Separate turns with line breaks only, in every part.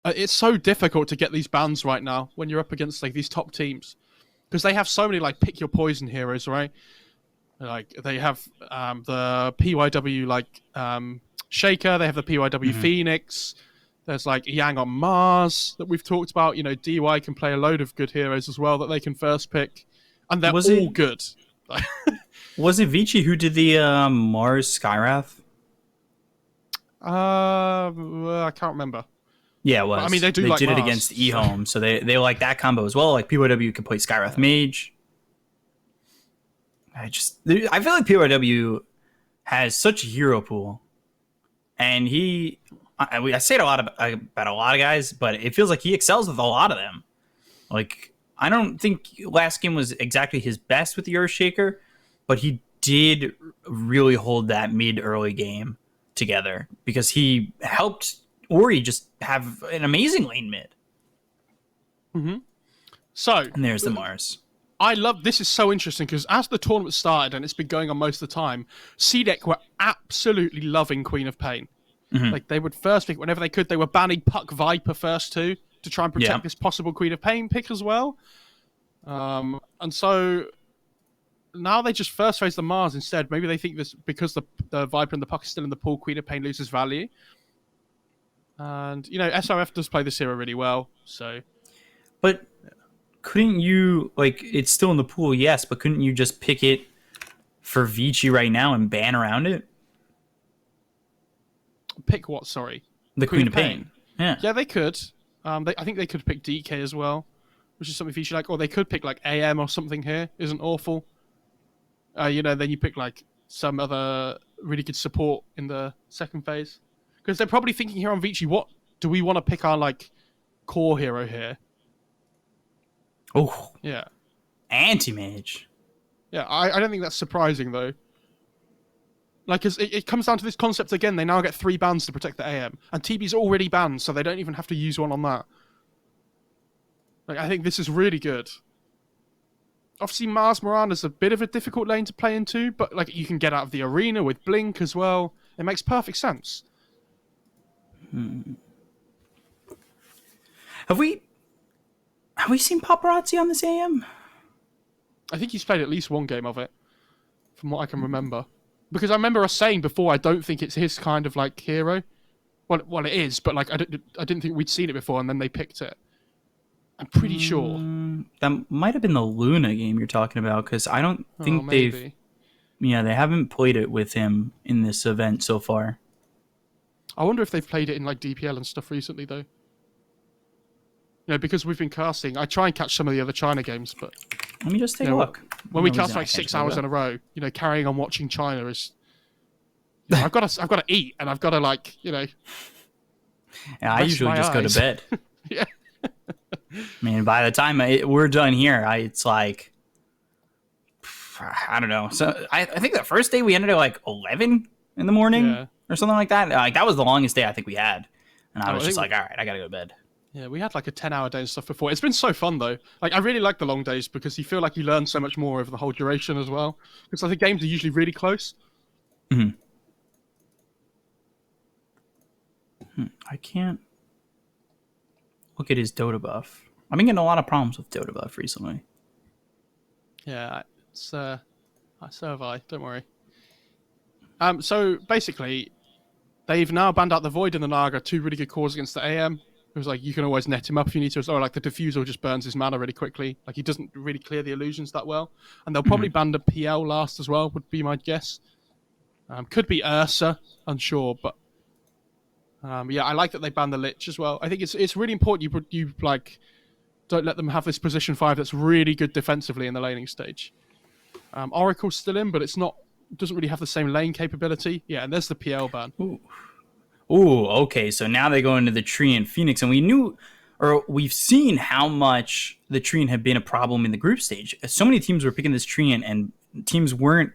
It's so difficult to get these bans right now when you're up against like these top teams because they have so many like pick your poison heroes, right? Like they have the PYW Shaker, they have the PYW
Mm-hmm.
Phoenix. There's like Yang on Mars that we've talked about. You know, DY can play a load of good heroes as well that they can first pick, and they're
Was it
all good.
was it Vici who did the Mars Skyrath?
I can't remember,
Yeah, it
but I mean they
was.
do
They
like
did it
Mars.
against eHome, so they like that combo as well. Like PYW can play Skyrath Mage. I feel like PYW has such a hero pool, and I say it about a lot of guys, but it feels like he excels with a lot of them. Like I don't think last game was exactly his best with the Earthshaker, but he did really hold that mid early game together because he helped Ori just have an amazing lane mid.
So
And there's the Mars.
I love this is so interesting because as the tournament started and it's been going on most of the time, CDEC were absolutely loving Queen of Pain.
Mm-hmm.
Like they would first pick whenever they could. They were banning Puck Viper first too to try and protect this possible Queen of Pain pick as well. And so now they just first phase the Mars instead. Maybe they think this because the Viper and the Puck is still in the pool, Queen of Pain loses value. And you know SRF does play this hero really well. So,
But couldn't you, like, it's still in the pool, yes, but couldn't you just pick it for Vici right now and ban around it?
pick what? Sorry,
The Queen of Pain. Yeah.
Yeah, they could. I think they could pick DK as well, which is something Vici like, or they could pick like AM or something here. Isn't awful. You know, then you pick like some other really good support in the second phase because they're probably thinking here on Vici, what do we want to pick our like core hero here?
Oh,
Yeah,
anti-mage.
yeah. I don't think that's surprising though. Like, cause it comes down to this concept again. They now get 3 bans to protect the AM, and TB's already banned, so they don't even have to use one on that. Like, I think this is really good. Obviously, Mars Mirana's a bit of a difficult lane to play into, but like you can get out of the arena with Blink as well. It makes perfect sense.
Have we seen paparazzi on this AM?
I think he's played at least one game of it, from what I can remember. Because I remember us saying before, I don't think it's his kind of like hero. Well, it is, but like I didn't think we'd seen it before, and then they picked it. I'm pretty sure.
That might have been the Luna game you're talking about, because I don't think
Maybe.
they haven't played it with him in this event so far.
I wonder if they've played it in like DPL and stuff recently, though. You know, because we've been casting, I try and catch some of the other China games, but
Let me just take a look.
when we cast like 6 hours in a row, you know, carrying on watching China is. You know, I've got to eat, and I've got to like, you know.
Yeah, I usually just go to bed.
Yeah.
I mean, by the time we're done here, it's like, I don't know. So I think the first day we ended at like 11 in the morning or something like that. Like that was the longest day I think we had, and I was just like, all right, I gotta go to bed.
Yeah, we had like a 10-hour day and stuff before. It's been so fun though. Like I really like the long days because you feel like you learn so much more over the whole duration as well. Because like the games are usually really close.
Mm-hmm. I can't look at his Dota buff. I've been getting a lot of problems with Dota buff recently.
Yeah, it's so have I. Don't worry. So basically, they've now banned out the Void and the Naga, 2 really good cores against the AM. It was like you can always net him up if you need to. Or like the Diffusal just burns his mana really quickly. Like he doesn't really clear the illusions that well. And they'll probably ban the PL last as well. Would be my guess. Could be Ursa, unsure, but yeah, I like that they banned the Lich as well. I think it's really important you like don't let them have this position 5 that's really good defensively in the laning stage. Oracle's still in, but doesn't really have the same lane capability. Yeah, and there's the PL ban.
Ooh, okay. So now they go into the Tree and Phoenix, and we've seen how much the Tree had been a problem in the group stage. So many teams were picking this Tree, and teams weren't.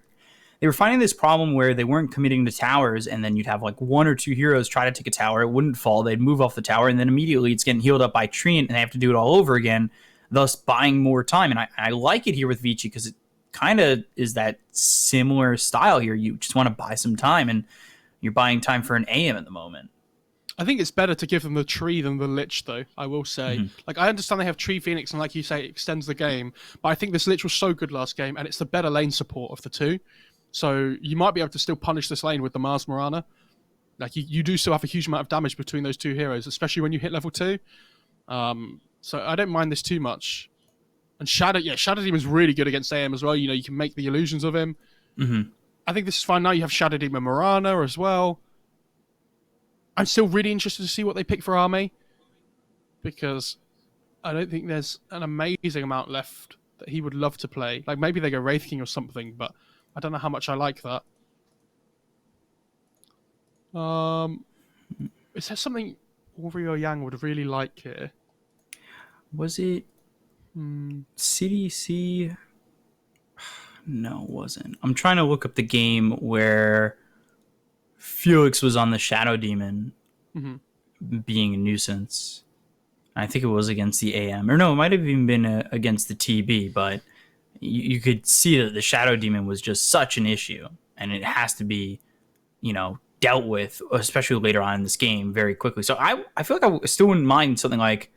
They were finding this problem where they weren't committing to towers, and then you'd have like 1 or 2 heroes try to take a tower. It wouldn't fall. They'd move off the tower, and then immediately it's getting healed up by Tree, and they have to do it all over again, thus buying more time. And I like it here with Vici because it kind of is that similar style here. You just want to buy some time, and you're buying time for an AM at the moment.
I think it's better to give them the tree than the lich, though. I will say, like, I understand they have tree phoenix, and like you say, it extends the game. But I think this lich was so good last game, and it's the better lane support of the two. So you might be able to still punish this lane with the Mars Morana. Like you do still have a huge amount of damage between those two heroes, especially when you hit level 2. So I don't mind this too much. And Shadow Demon is really good against AM as well. You know, you can make the illusions of him. I think this is fine. Now you have Shadow Demon Morana as well. I'm still really interested to see what they pick for Arme, because I don't think there's an amazing amount left that he would love to play. Like maybe they go Wraith King or something, but I don't know how much I like that. Is there something Warrior Yang would really like here?
Was it CDC? No, it wasn't. I'm trying to look up the game where Felix was on the Shadow Demon being a nuisance. I think it was against the AM. Or no, it might have even been against the TB, but you could see that the Shadow Demon was just such an issue, and it has to be, dealt with, especially later on in this game, very quickly. So I feel like I still wouldn't mind something like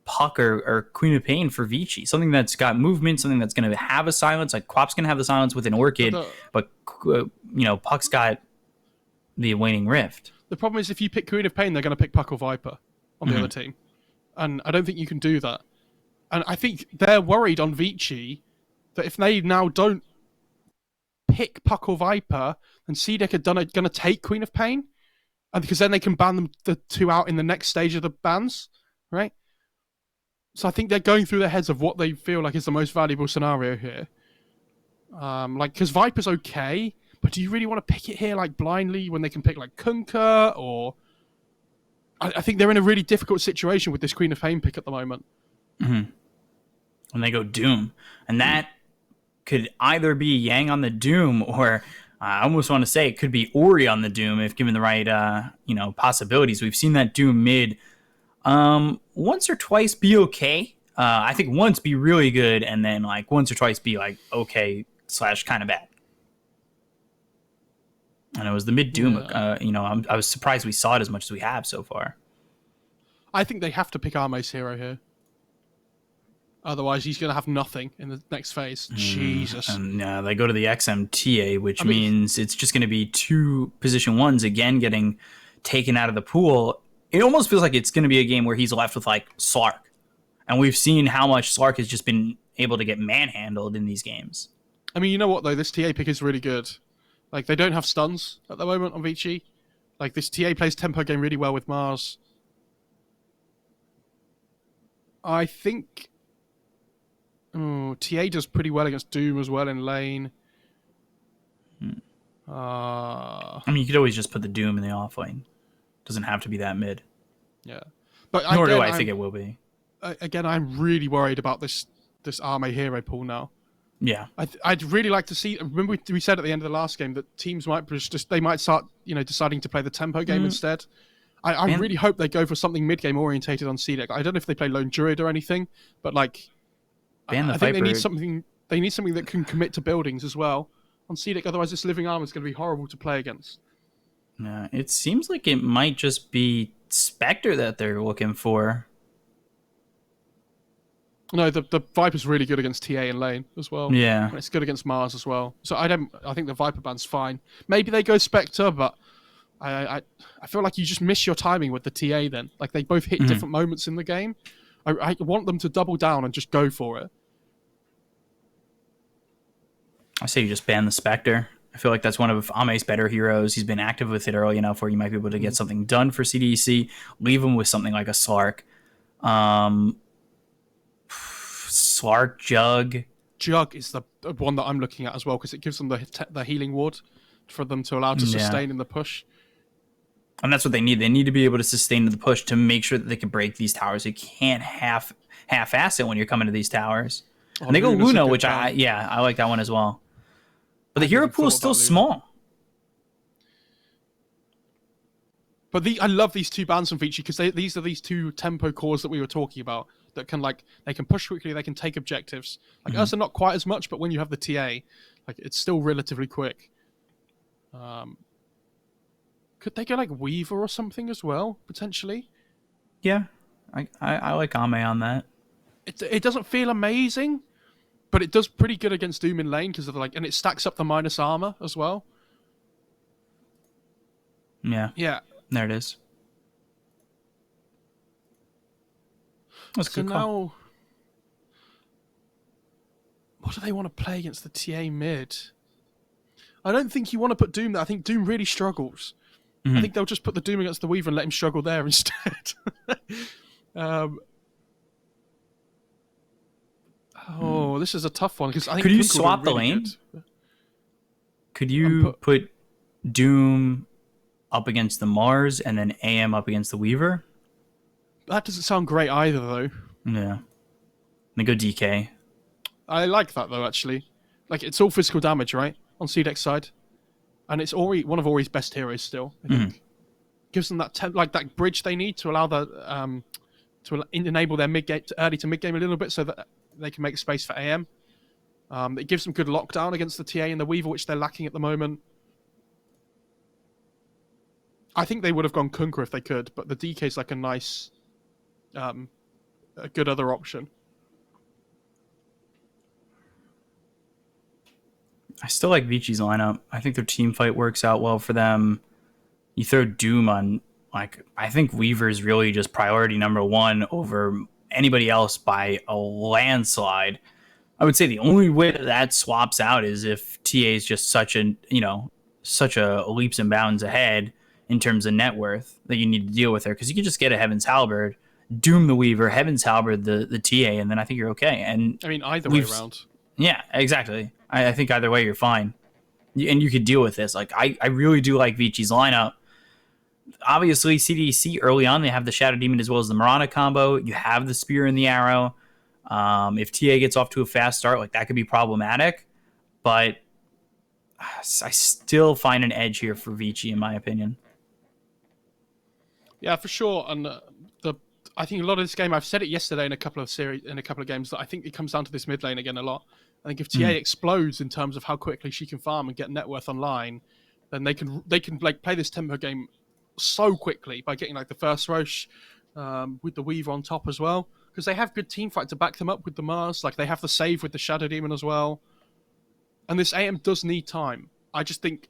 Puck or Queen of Pain for Vici. Something that's got movement, something that's going to have a silence. Like Quap's going to have the silence with an Orchid, but Puck's got the Waning Rift.
The problem is if you pick Queen of Pain, they're going to pick Puck or Viper on the other team. And I don't think you can do that. And I think they're worried on Vici that if they now don't pick Puck or Viper, then CDEC are going to take Queen of Pain, and because then they can ban them the two out in the next stage of the bans, right? So I think they're going through their heads of what they feel like is the most valuable scenario here. Because Viper's okay, but do you really want to pick it here like blindly when they can pick like Kunkka or... I think they're in a really difficult situation with this Queen of Pain pick at the moment.
When they go Doom. And that could either be Yang on the Doom, or I almost want to say it could be Ori on the Doom if given the right possibilities. We've seen that Doom mid once or twice be okay. I think once be really good, and then like once or twice be like okay / kind of bad. And it was the mid Doom. I was surprised we saw it as much as we have so far.
I think they have to pick Arme's hero here. Otherwise, he's going to have nothing in the next phase. Jesus.
And they go to the XMTA, which means it's just going to be 2 position 1s again getting taken out of the pool. It almost feels like it's going to be a game where he's left with like Slark. And we've seen how much Slark has just been able to get manhandled in these games.
I mean, you know what, though? This TA pick is really good. Like, they don't have stuns at the moment on Vici. Like, this TA plays tempo game really well with Mars. I think... TA does pretty well against Doom as well in lane.
I mean, you could always just put the Doom in the off lane. Doesn't have to be that mid.
Yeah. But
Nor do I think it will be.
Again, I'm really worried about this Arme hero pool now.
Yeah.
I'd really like to see... Remember we said at the end of the last game that teams might they might start deciding to play the tempo game instead. I really hope they go for something mid-game orientated on CDEC. I don't know if they play Lone Druid or anything, but like... I think they need something. They need something that can commit to buildings as well on CDEC. Otherwise, this Living Armor is going to be horrible to play against.
It seems like it might just be Spectre that they're looking for.
No, the Viper's really good against TA and lane as well.
Yeah,
and it's good against Mars as well. So I think the Viper ban's fine. Maybe they go Spectre, but I feel like you just miss your timing with the TA. Then, like they both hit different moments in the game. I want them to double down and just go for it.
I say you just ban the Spectre. I feel like that's one of Ame's better heroes. He's been active with it early enough where you might be able to get something done for CDEC. Leave him with something like a Slark. Slark, Jug.
Jug is the one that I'm looking at as well because it gives them the healing ward for them to allow to sustain in the push.
And that's what they need. They need to be able to sustain the push to make sure that they can break these towers. You can't half-ass it when you're coming to these towers. And they go Luna, which I like that one as well. But the hero pool is still small.
But I love these 2 bans from Vici because these are these 2 tempo cores that we were talking about that can they can push quickly, they can take objectives. Like us are not quite as much, but when you have the TA, like it's still relatively quick. Could they go like Weaver or something as well, potentially?
Yeah, I like Ame on that.
It doesn't feel amazing, but it does pretty good against Doom in lane because of like, and it stacks up the minus armor as well.
Yeah,
Yeah.
there it is. That's a
So
good call.
now, what do they want to play against the TA mid? I don't think you want to put Doom there. I think Doom really struggles. I think they'll just put the Doom against the Weaver and let him struggle there instead. This is a tough one because I think
Could you
Kunkka will
swap
be
the
really
lane?
good.
Could you put Doom up against the Mars and then AM up against the Weaver?
That doesn't sound great either, though.
Yeah. Then go DK.
I like that though, actually. Like it's all physical damage, right, on CDEC side, and it's Ori, one of Ori's best heroes still. I think gives them that that bridge they need to allow the to enable their mid game early to mid game a little bit, so that they can make space for AM. It gives them good lockdown against the TA and the Weaver, which they're lacking at the moment. I think they would have gone Kunkka if they could, but the DK is like a nice, a good other option.
I still like Vici's lineup. I think their team fight works out well for them. You throw Doom on, like, I think Weaver is really just priority number one over anybody else by a landslide. I would say the only way that swaps out is if TA is just such a leaps and bounds ahead in terms of net worth that you need to deal with there. Because you can just get a Heaven's Halberd, Doom the Weaver, Heaven's Halberd the TA, and then I think you're okay. And
I mean, either way around.
Yeah, exactly. I think either way you're fine. And you could deal with this. Like, I really do like Vici's lineup. Obviously, CDEC early on, they have the Shadow Demon as well as the Mirana combo. You have the Spear and the Arrow. If TA gets off to a fast start, like that could be problematic. But I still find an edge here for Vici, in my opinion.
Yeah, for sure. And I think a lot of this game, I've said it yesterday in a couple of games, that I think it comes down to this mid lane again a lot. I think if TA explodes in terms of how quickly she can farm and get net worth online, then they can like play this tempo game so quickly by getting like the first Roche with the Weaver on top as well, because they have good team fight to back them up with the Mars. Like they have the save with the Shadow Demon as well, and this AM does need time. I just think,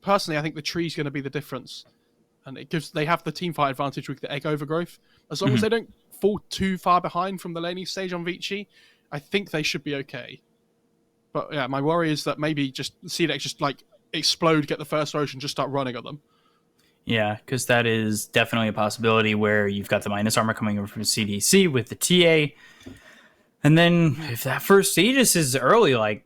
personally, I think the tree's going to be the difference, and they have the team fight advantage with the egg overgrowth. As long as they don't fall too far behind from the laning stage on Vici, I think they should be okay. But yeah, my worry is that maybe just CDEC just like explode, get the first Roche, and just start running at them.
Yeah, because that is definitely a possibility where you've got the minus armor coming over from CDC with the TA. And then if that first Aegis is early, like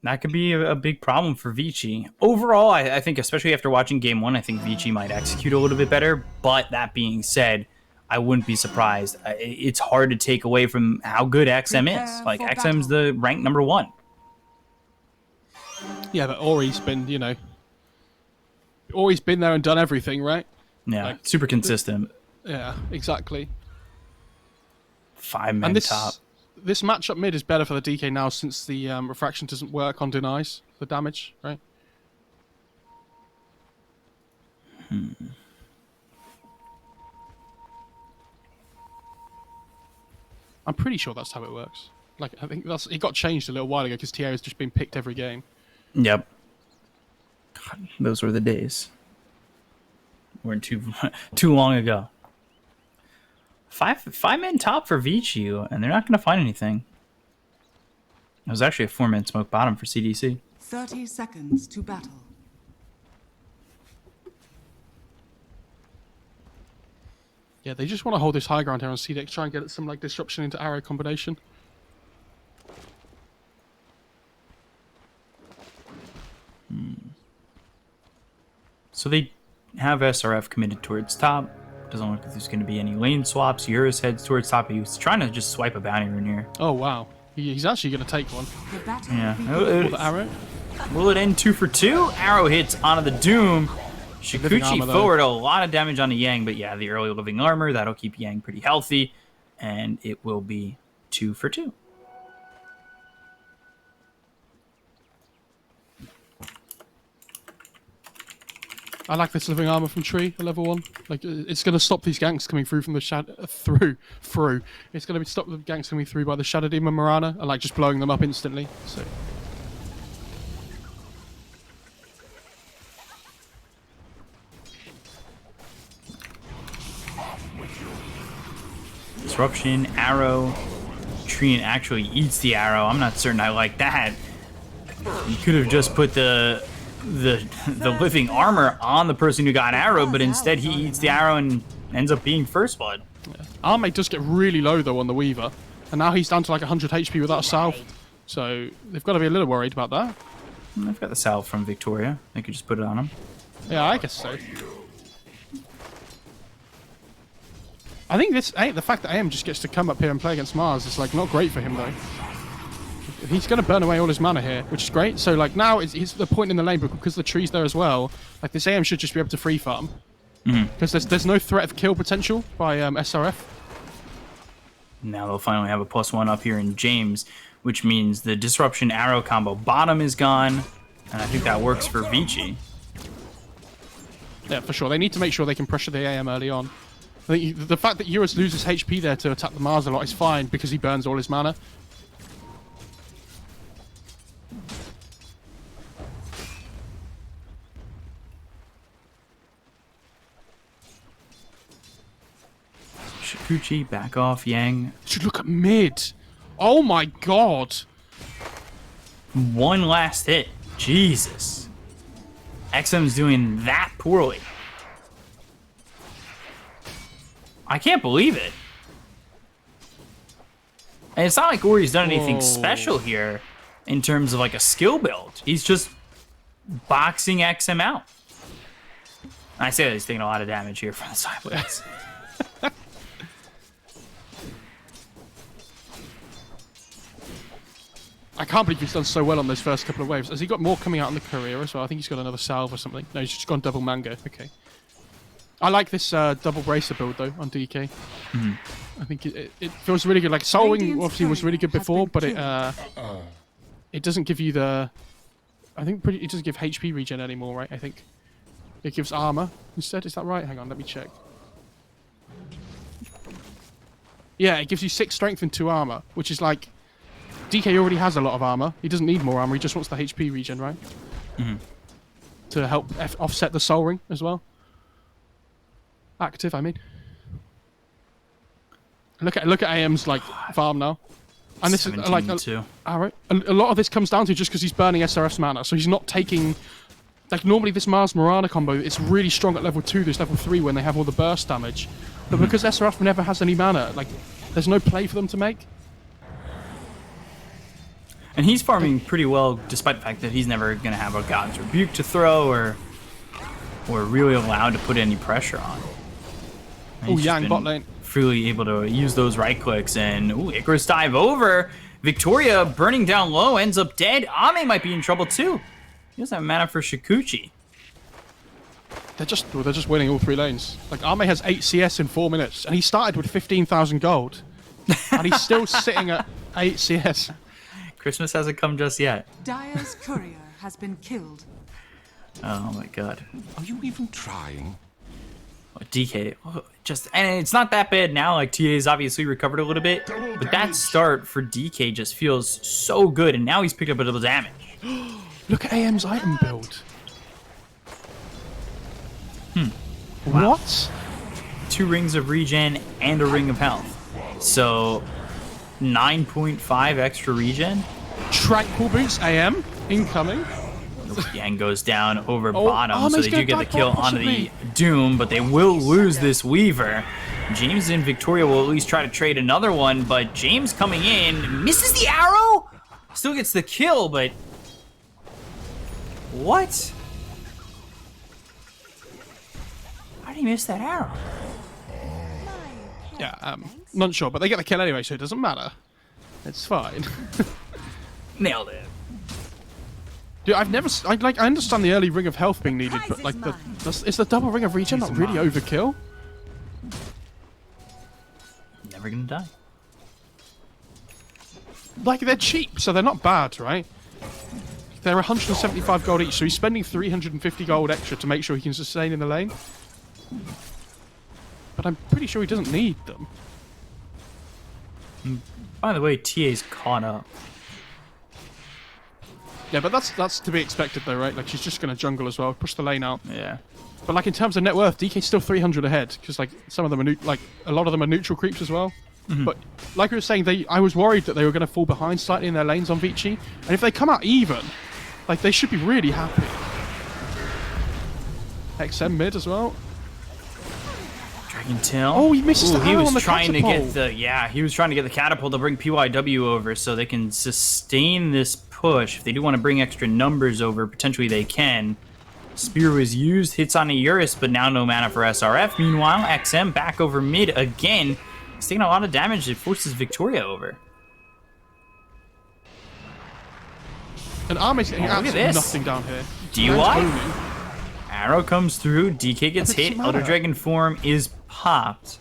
that could be a big problem for Vici. Overall, I think, especially after watching game one, I think Vici might execute a little bit better. But that being said, I wouldn't be surprised. It's hard to take away from how good XM is. Like XM's the ranked number one.
Yeah, but Ori's been, Ori's been there and done everything, right?
Yeah,
like,
super consistent.
Yeah, exactly.
5-man top.
This matchup mid is better for the DK now since the refraction doesn't work on denies, the damage, right? I'm pretty sure that's how it works. Like, I think it got changed a little while ago because TA has just been picked every game.
Yep. God, those were the days. Weren't too long ago. 5-man top for Vici, and they're not going to find anything. It was actually a 4-man smoke bottom for CDC.
30 seconds to battle.
Yeah, they just want to hold this high ground here on CDEC, try and get some like disruption into arrow combination.
So they have SRF committed towards top. Doesn't look like there's going to be any lane swaps. Eurus heads towards top. He was trying to just swipe a bounty rune here.
Oh, wow. He's actually going to take one.
Yeah.
The arrow.
Will it end 2 for 2? Arrow hits onto the Doom. Shikuchi forward, a lot of damage on the Yang, but yeah, the early living armor, that'll keep Yang pretty healthy, and it will be 2 for 2.
I like this living armor from Tree at level 1. Like, it's going to stop these ganks coming through from the shadow... Through. It's going to stop the ganks coming through by the Shadow Demon Mirana and, like, just blowing them up instantly. So...
Disruption, arrow. Treant actually eats the arrow. I'm not certain I like that. You could have just put the living armor on the person who got arrowed, but instead he eats the arrow and ends up being first blood.
Yeah. Armate does get really low though on the Weaver, and now he's down to like 100 HP without a salve. So they've got to be a little worried about that.
I've got the salve from Victoria. I could just put it on him.
Yeah, I guess so. I think the fact that AM just gets to come up here and play against Mars is like not great for him though. He's going to burn away all his mana here, which is great. So like now it's the point in the lane, but because the tree's there as well, like this AM should just be able to free farm. Because there's no threat of kill potential by SRF.
Now they'll finally have a +1 up here in James, which means the disruption arrow combo bottom is gone, and I think that works for Vici.
Yeah, for sure. They need to make sure they can pressure the AM early on. I think the fact that Eurus loses HP there to attack the Mars a lot is fine because he burns all his mana.
Shikuchi, back off, Yang.
Should look at mid. Oh my god.
One last hit. Jesus. XM's doing that poorly. I can't believe it. And it's not like Ori's done anything special here in terms of like a skill build. He's just boxing XM out. I say that he's taking a lot of damage here from the side blades.
I can't believe he's done so well on those first couple of waves. Has he got more coming out in the career as well? I think he's got another salve or something. No, he's just gone double mango. Okay. I like this double bracer build though on DK. I think it feels really good. Like Soul Wing obviously was really good before, but it doesn't give you the. I think it doesn't give HP regen anymore, right? I think it gives armor instead. Is that right? Hang on, let me check. Yeah, it gives you 6 strength and 2 armor, which is like DK already has a lot of armor. He doesn't need more armor. He just wants the HP regen, right? To help offset the Soul Ring as well. Active, I mean. Look at AM's like farm now, and this is like all right. A lot of this comes down to just because he's burning SRF's mana, so he's not taking. Like normally this Mars Mirana combo, it's really strong at level 2. There's level 3 when they have all the burst damage, but because SRF never has any mana, like there's no play for them to make.
And he's farming pretty well, despite the fact that he's never gonna have a God's Rebuke to throw or really allowed to put any pressure on.
Oh, Yang bot lane.
Freely able to use those right clicks and Icarus dive over. Victoria burning down low, ends up dead. Ame might be in trouble too. He doesn't have mana for Shikuchi.
They're just winning all 3 lanes. Like Ame has 8 CS in 4 minutes, and he started with 15,000 gold, and he's still sitting at 8 CS.
Christmas hasn't come just yet.
Dire's courier has been killed.
Oh my god.
Are you even trying?
DK, and it's not that bad now. Like TA's obviously recovered a little bit, but that start for DK just feels so good, and now he's picked up a little damage.
Look at AM's item build.
Wow.
What?
2 rings of regen and a ring of health, so 9.5 extra regen.
Tranquil boots AM incoming.
Yang goes down over bottom, so they do get the kill onto the Doom, but they will lose this Weaver. James and Victoria will at least try to trade another one, but James coming in, misses the arrow? Still gets the kill, but... What? How did he miss that arrow?
Yeah, not sure, but they get the kill anyway, so it doesn't matter. It's fine.
Nailed it.
Dude, I understand the early ring of health being needed, but like is the double ring of regen not really overkill?
Never gonna die.
Like they're cheap, so they're not bad, right? they're 175 gold each, so he's spending 350 gold extra to make sure he can sustain in the lane. But I'm pretty sure he doesn't need them.
By the way, TA's caught up.
Yeah, but that's to be expected though, right? Like, she's just going to jungle as well, push the lane out.
Yeah.
But like in terms of net worth, DK's still 300 ahead because like some of them are a lot of them are neutral creeps as well. But like we were saying, I was worried that they were going to fall behind slightly in their lanes on Vici, and if they come out even, like they should be really happy. XM mid as well.
Dragon Tail.
Oh, he misses the
he
arrow
was
on the
trying to
catapult.
get he was trying to get the catapult to bring PYW over so they can sustain this push. If they do want to bring extra numbers over, potentially they can. Spear was used, hits on a Eurus, but now no mana for SRF. Meanwhile, XM back over mid again. He's taking a lot of damage. It forces Victoria over.
And Army's getting
look at
absolutely
this.
nothing down here.
DUI. Arrow comes through. DK gets hit.
matter.
Elder Dragon form is popped.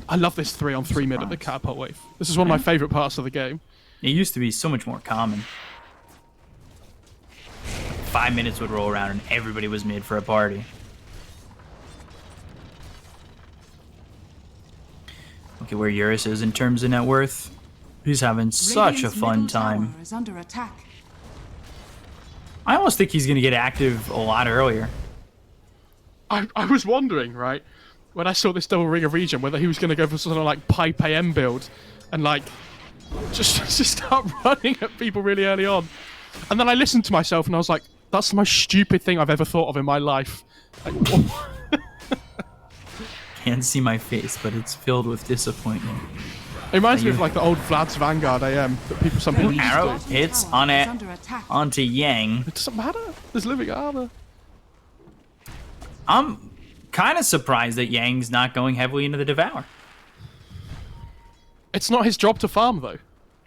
I love this 3-on-3 mid at the catapult wave. This is one of my favourite parts of the game.
It used to be so much more common. 5 minutes would roll around and everybody was mid for a party. Look at where Eurus is in terms of net worth. He's having such a
Radiant's
fun
middle tower
time.
is under attack.
I almost think he's going to get active a lot earlier.
I was wondering, right, when I saw this double ring of regen, whether he was going to go for sort of like pipe AM build and like just start running at people really early on. And then I listened to myself and I was like, that's the most stupid thing I've ever thought of in my life. Like,
Can't see my face, but it's filled with disappointment.
it reminds me of like the old Vlad's Vanguard AM that some people used
Arrow
to.
hits
Tower
on
is
it
under attack.
onto Yang.
It doesn't matter. There's living armor.
I'm kind of surprised that Yang's not going heavily into the Devour.
It's not his job to farm though.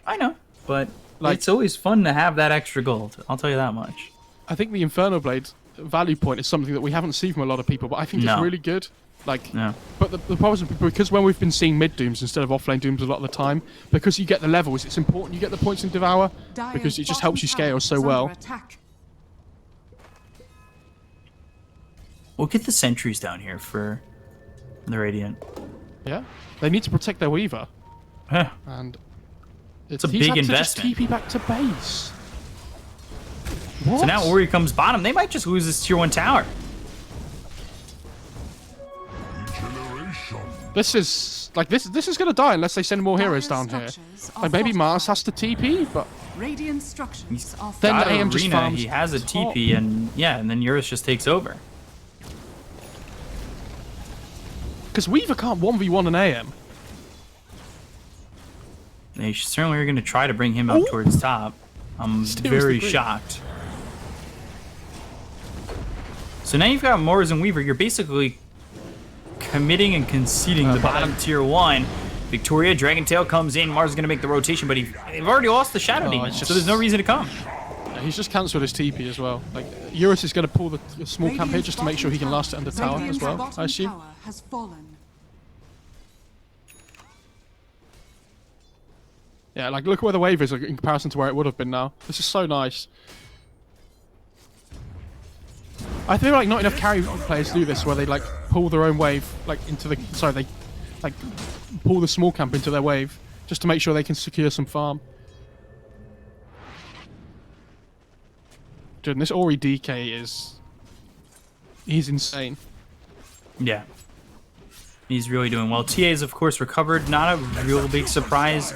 I know, but
Like-
it's always fun to have that extra gold. I'll tell you that much.
I think the Infernal Blade value point is something that we haven't seen from a lot of people, but I think
No.
it's really good. Like,
No.
but the problem is because when we've been seeing mid dooms instead of offlane dooms a lot of the time, because you get the levels, it's important you get the points in Devour
Dire's
because it just
bottom
helps you
tower
scale
is
so
under
well.
attack.
We'll get the sentries down here for the Radiant.
Yeah, they need to protect their Weaver,
Huh.
and
It's a
he's
big
had to
investment.
just TP back to base. What?
So now Ori comes bottom. They might just lose this tier 1 tower.
This is like this is gonna die unless they send more heroes down here.
structures are
Like maybe Mars
fortified.
has to TP, but
Radiant structures are
Then
Got
the
an
AM just
arena,
farms
he has a
top.
TP, and yeah, and then Eurus just takes over.
because Weaver can't 1v1 an AM.
They certainly are going to try to bring him up
Ooh.
towards top. I'm
Steals the
very
creep.
shocked. So now you've got Mors and Weaver. You're basically committing and conceding the bottom tier 1. Victoria, Dragon Tail comes in. Mars is going to make the rotation, but they've already lost the Shadow Demon,
it's
so
just-
there's no reason to come.
Yeah, he's just cancelled his TP as well. Like Eurus is going to pull the small camp here just to make sure he can last it under tower as
Radiant's
well.
bottom
I assume.
tower has fallen.
Yeah, like look where the wave is in comparison to where it would have been now. This is so nice. I feel like not enough carry players do this, where they like pull their own wave like into the. Sorry, they like pull the small camp into their wave just to make sure they can secure some farm. Dude, and this Ori DK he's insane.
Yeah. He's really doing well. TA is, of course, recovered. Not a real big surprise.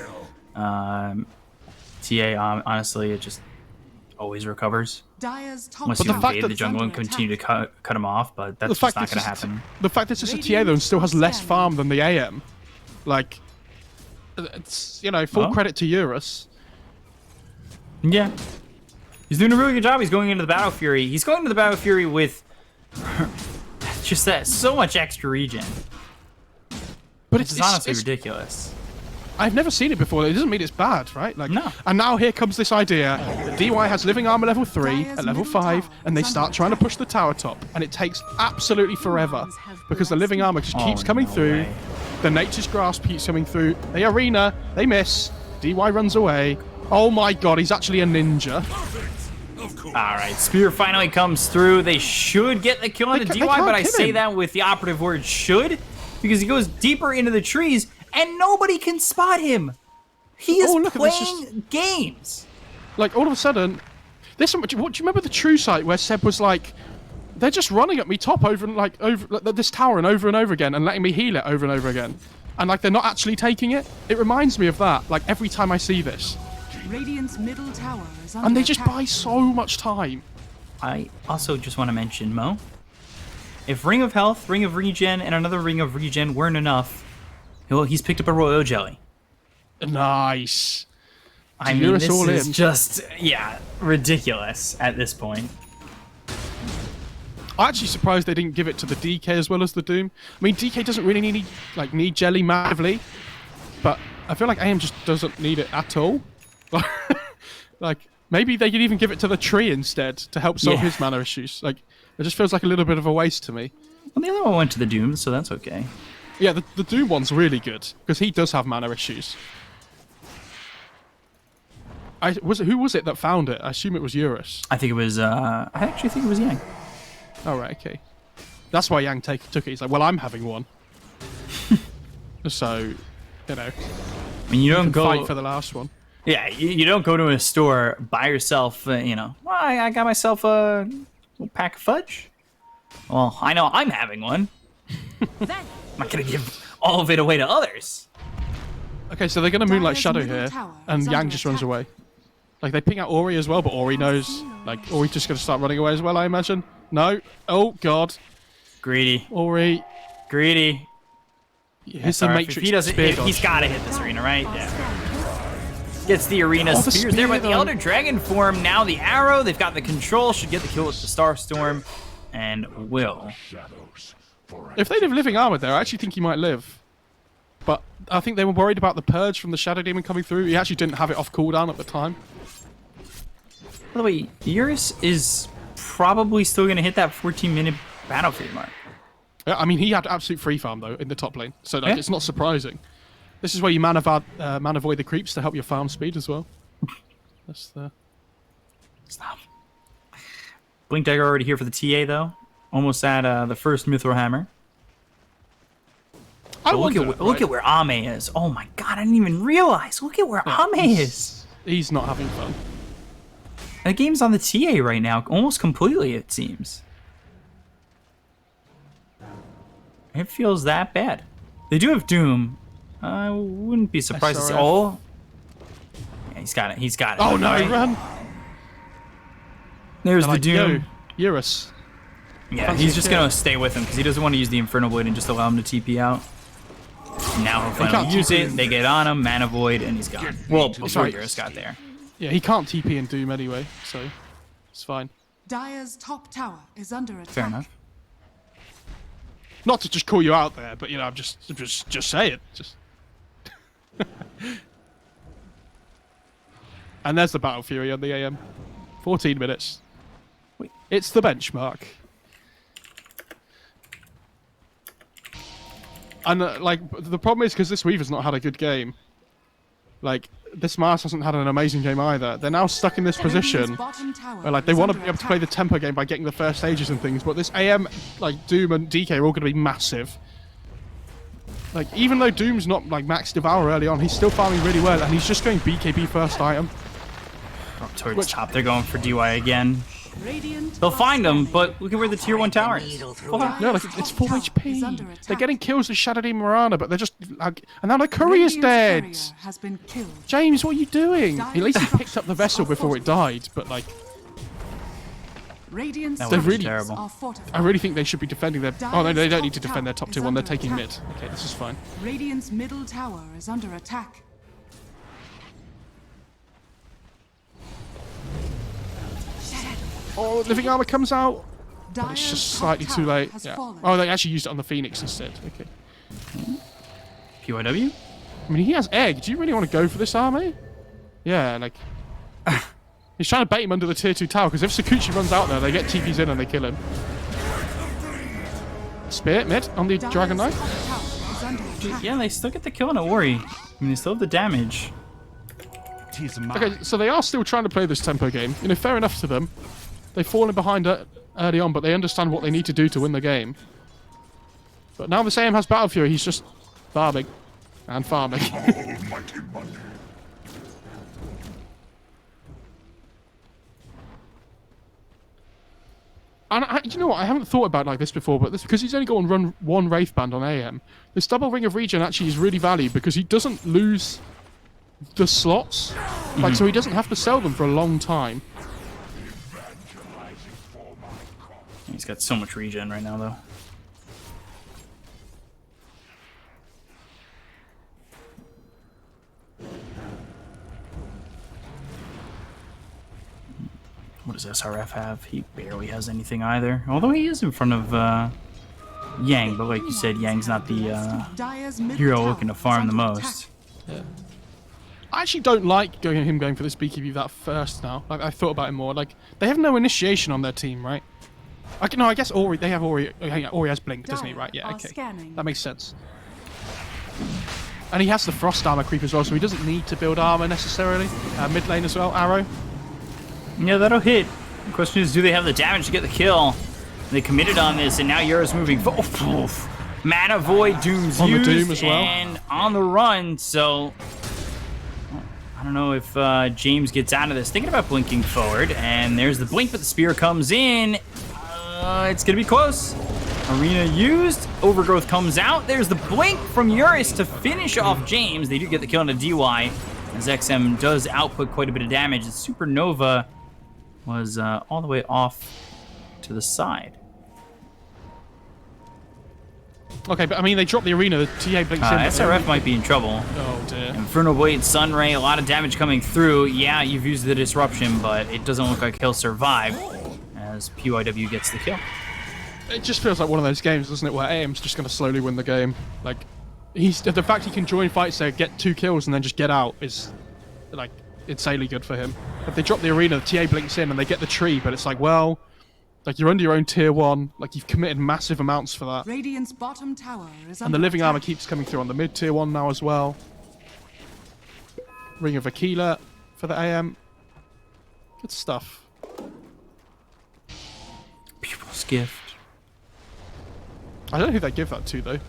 TA, honestly, it just always recovers.
Dire's top
Unless
But
you
the fact
invade
that
the jungle and
under
continue to
attack.
cut him off, but that's
The
just
fact
not
that
going to
it's-
happen.
The fact that it's a TA though and still has less farm than the AM, like, it's full
Well.
credit to Eurus.
Yeah. He's doing a really good job. He's going into the Battle Fury. He's going into the Battle Fury with just that so much extra regen.
But
It's honestly ridiculous.
I've never seen it before. It doesn't mean it's bad, right? Like,
No.
And now here comes this idea that DY has living armor level 3
Dire's
at level
middle
5,
tower
and they
is
start
under
trying to
attack.
push the tower top, and it takes absolutely forever
Humans have
because the living armor just keeps
Oh,
coming
no
through.
way.
The Nature's Grasp keeps coming through. The arena, they miss. DY runs away. Oh my god, he's actually a ninja.
All right, Spear finally comes through. They should get the kill on the DY, but I say that with the operative word should, because he goes deeper into the trees and nobody can spot him. He is playing games.
Like, all of a sudden, do you remember the True site where Seb was like, they're just running at me top over this tower and over again and letting me heal it over and over again. And like, they're not actually taking it. It reminds me of that, like, every time I see this.
Radiant's middle tower is under
And they just
attack.
buy so much time.
I also just want to mention, Mo, if Ring of Health, Ring of Regen, and another Ring of Regen weren't enough, well, he's picked up a Royal Jelly.
Nice.
I mean, this is just, ridiculous at this point.
I'm actually surprised they didn't give it to the DK as well as the Doom. I mean, DK doesn't really need jelly massively, but I feel like AM just doesn't need it at all. Like, maybe they could even give it to the tree instead to help solve his mana issues. Like, it just feels like a little bit of a waste to me.
Well, the other one went to the Doom, so that's okay.
Yeah, the Doom one's really good because he does have mana issues. Who was it that found it? I assume it was Eurus.
I think it was. I actually think it was Yang.
Oh right, okay. That's why Yang took it. He's like, well, I'm having one. So, you know.
I mean, you don't go
fight for the last one.
Yeah, you don't go to a store by yourself. Well, I got myself a little pack of fudge. Well, I know I'm having one. I'm not gonna give all of it away to others.
Okay, so they're gonna Moonlight
Dire's
Shadow
middle
here,
tower
and
is
Yang
under
just runs
attack.
away. Like, they ping out Ori as well, but Ori knows. Like, Ori's just gonna start running away as well, I imagine. No. Oh god.
Greedy.
Ori.
Greedy.
Here's the
Sorry,
Matrix.
if he doesn't,
spear
he's
dodge.
got to hit this arena, right? Yeah. Gets the arena
Oh, the
spears there,
spear,
but the
though.
Elder Dragon form, now the arrow, they've got the control, should get the kill with the Starstorm, and will.
If they'd have living armor there, I actually think he might live. But I think they were worried about the purge from the Shadow Demon coming through. He actually didn't have it off cooldown at the time.
By the way, Eurus is probably still going to hit that 14-minute battlefield mark.
Yeah, I mean, he had absolute free farm, though, in the top lane. So like, it's not surprising. This is where you mana void the creeps to help your farm speed as well. That's the...
Stop. Blink Dagger already here for the TA, though. Almost at the first Mithril Hammer. Look at where Ame is. Oh my god, I didn't even realize. Look at where Ame is.
He's not having fun.
The game's on the TA right now, almost completely, it seems. It feels that bad. They do have Doom. I wouldn't be surprised to see.
SRF.
Oh, yeah, he's got it. He's got it.
Oh no,
Right.
run!
There's
They're
the
like,
Doom.
Yo, Eurus.
Yeah,
Fancy
he's just
kill.
gonna stay with him because he doesn't want to use the Inferno Blade and just allow him to TP out. Now he'll finally
can't
use
TP
it.
in.
They get on him, Mana Void, and he's gone. Well, before
Sorry.
Eurus got there.
Yeah, he can't TP and Doom anyway, so it's fine.
Dire's top tower is under attack.
Fair enough.
Not to just call you out there, but you know, I'm just say it. Just. And there's the Battle Fury on the AM. 14 minutes.
Wait.
It's the benchmark. And like the problem is because this Weaver's not had a good game. Like this Mars hasn't had an amazing game either. They're now stuck in this position.
Radiant's bottom tower
Where, like they
is
want to
under
be able to play the
attack.
tempo game by getting the first stages and things, but this AM, like Doom and DK are all going to be massive. Like even though Doom's not like max Devour early on, he's still farming really well, and he's just going BKB first item.
Up towards the top, they're going for DY again.
Radiant
They'll find him,
scanning.
but look at where the tier 1 tower is.
No, like it's full
Top tower is
HP.
under
They're
attack.
getting kills with Shadow Demon Mirana, but they're just like, and now the courier's
Radiant's
dead.
courier has been killed.
James, what are you doing?
Dire
At least he picked up the
structures
vessel
are
before it died, but like
Radiant's
That
They're
was
really-
terrible.
are fortified.
I really think they should be defending their. Oh no, they don't need to defend their top tier one. They're taking mid. Okay, this is fine.
Radiant's middle tower is under attack.
Oh, living armor comes out.
Dire's
It's just
top
slightly too
tower
late.
has
Yeah.
fallen.
Oh, they actually used it on the Phoenix instead. Okay.
PYW?
I mean, he has egg. Do you really want to go for this army? Yeah, like. He's trying to bait him under the tier 2 tower, because if Sakuchi runs out there, they get TPs in and they kill him. Spear, mid, on the
Dire's
Dragon Knight.
top tower is under attack. attack.
Yeah, they still get the kill on Ori. I mean, they still have the damage.
Tis mine.
Okay, so they are still trying to play this tempo game. You know, fair enough to them. They've fallen behind early on, but they understand what they need to do to win the game. But now the AM has Battle Fury, he's just farming and farming. And you know what? I haven't thought about it like this before, but this because he's only got one Wraith Band on AM. This double ring of regen actually is really valued because he doesn't lose the slots, like so he doesn't have to sell them for a long time.
He's got so much regen right now, though. What does SRF have? He barely has anything either. Although he is in front of Yang, but like you said, Yang's not the
Dire's middle
hero
tower
looking to
is
farm the
under
most.
attack.
I actually don't like him going for this BKB that first now. Like I thought about it more. Like they have no initiation on their team, right? No, I guess Ori. They have Ori. Ori has Blink, doesn't he? Right? Yeah.
Are
Okay.
scanning.
That makes sense. And he has the Frost armor creep as well, so he doesn't need to build armor necessarily. Mid lane as well. Arrow.
Yeah, that'll hit. The question is, do they have the damage to get the kill? They committed on this, and now Yura's moving. Mana Void, Doom's
On the
used,
Doom as well.
and on the run. So I don't know if James gets out of this. Thinking about blinking forward, and there's the blink, but the spear comes in. It's gonna be close. Arena used. Overgrowth comes out. There's the blink from Eurus to finish off James. They do get the kill on a DY, as XM does output quite a bit of damage. The Supernova was all the way off to the side.
Okay, but I mean they dropped the arena. The TA blinks in.
SRF might be in trouble.
Oh dear.
Infernal Blade, Sunray, a lot of damage coming through. Yeah, you've used the disruption, but it doesn't look like he'll survive as PYW gets the kill.
It just feels like one of those games, doesn't it, where AM's just going to slowly win the game. Like, the fact he can join fights there, get 2 kills, and then just get out is, like, insanely good for him. If they drop the arena, the TA blinks in, and they get the tree, but it's like, well, like, you're under your own tier 1, like, you've committed massive amounts for that.
Radiant's bottom tower is
And
under
the living armor
attack.
keeps coming through on the mid tier 1 now as well. Ring of Aquila for the AM. Good stuff.
Pupil's Gift.
I don't know who they give that to, though.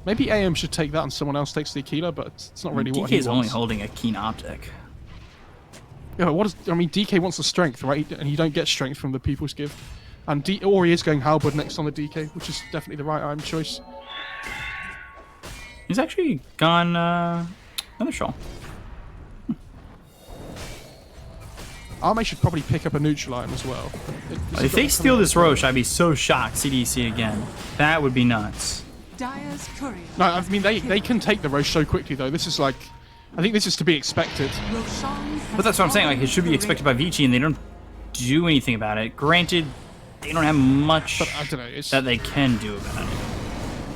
Maybe AM should take that and someone else takes the Aquila, but it's not really what he
DK's
wants.
only holding a keen optic.
Yeah, but DK wants the strength, right? And you don't get strength from the People's Gift. And Ori is going Halberd next on the DK, which is definitely the right item choice.
He's actually gone another shawl.
Arme should probably pick up a neutral item as well.
If they steal this Roche, I'd be so shocked. CDEC again. That would be nuts.
Dire's courier.
No, I mean, they can take the Roche so quickly, though. This is like... I think this is to be expected.
Roshan
But that's what I'm saying. Like, it should be expected by Vici, and they don't do anything about it. Granted, they don't have much
But I don't know, it's...
that they can do about it.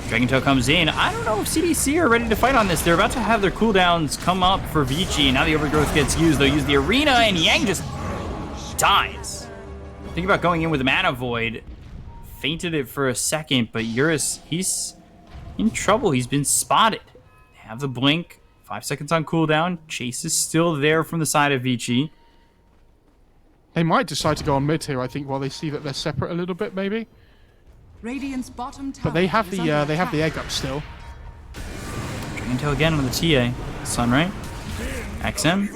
Dragon Tail comes in. I don't know if CDC are ready to fight on this. They're about to have their cooldowns come up for Vici. Now the Overgrowth gets used. They'll use the arena, and Yang just dies. Think about going in with Mana Void. Fainted it for a second, but Eurus, he's in trouble. He's been spotted. They have the blink. 5 seconds on cooldown. Chase is still there from the side of Vici.
They might decide to go on mid here, I think, while they see that they're separate a little bit, maybe.
Radiant's bottom tower.
But they have
is
the
under
they have the
attack.
egg up still.
Dragon Tail again on the TA. Sunray. XM.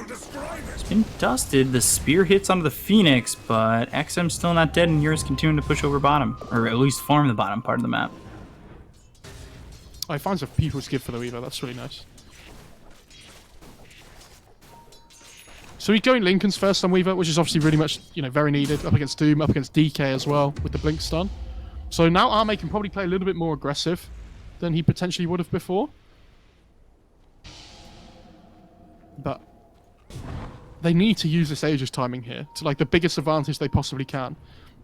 It's been dusted. The spear hits onto the Phoenix, but XM's still not dead, and Eurus continuing to push over bottom. Or at least farm the bottom part of the map.
Oh, he finds a People's Gift for the Weaver. That's really nice. So he's going Lincoln's first on Weaver, which is obviously really much, very needed. Up against Doom, up against DK as well, with the Blink stun. So now Arme can probably play a little bit more aggressive than he potentially would have before. But they need to use this Aegis timing here to the biggest advantage they possibly can.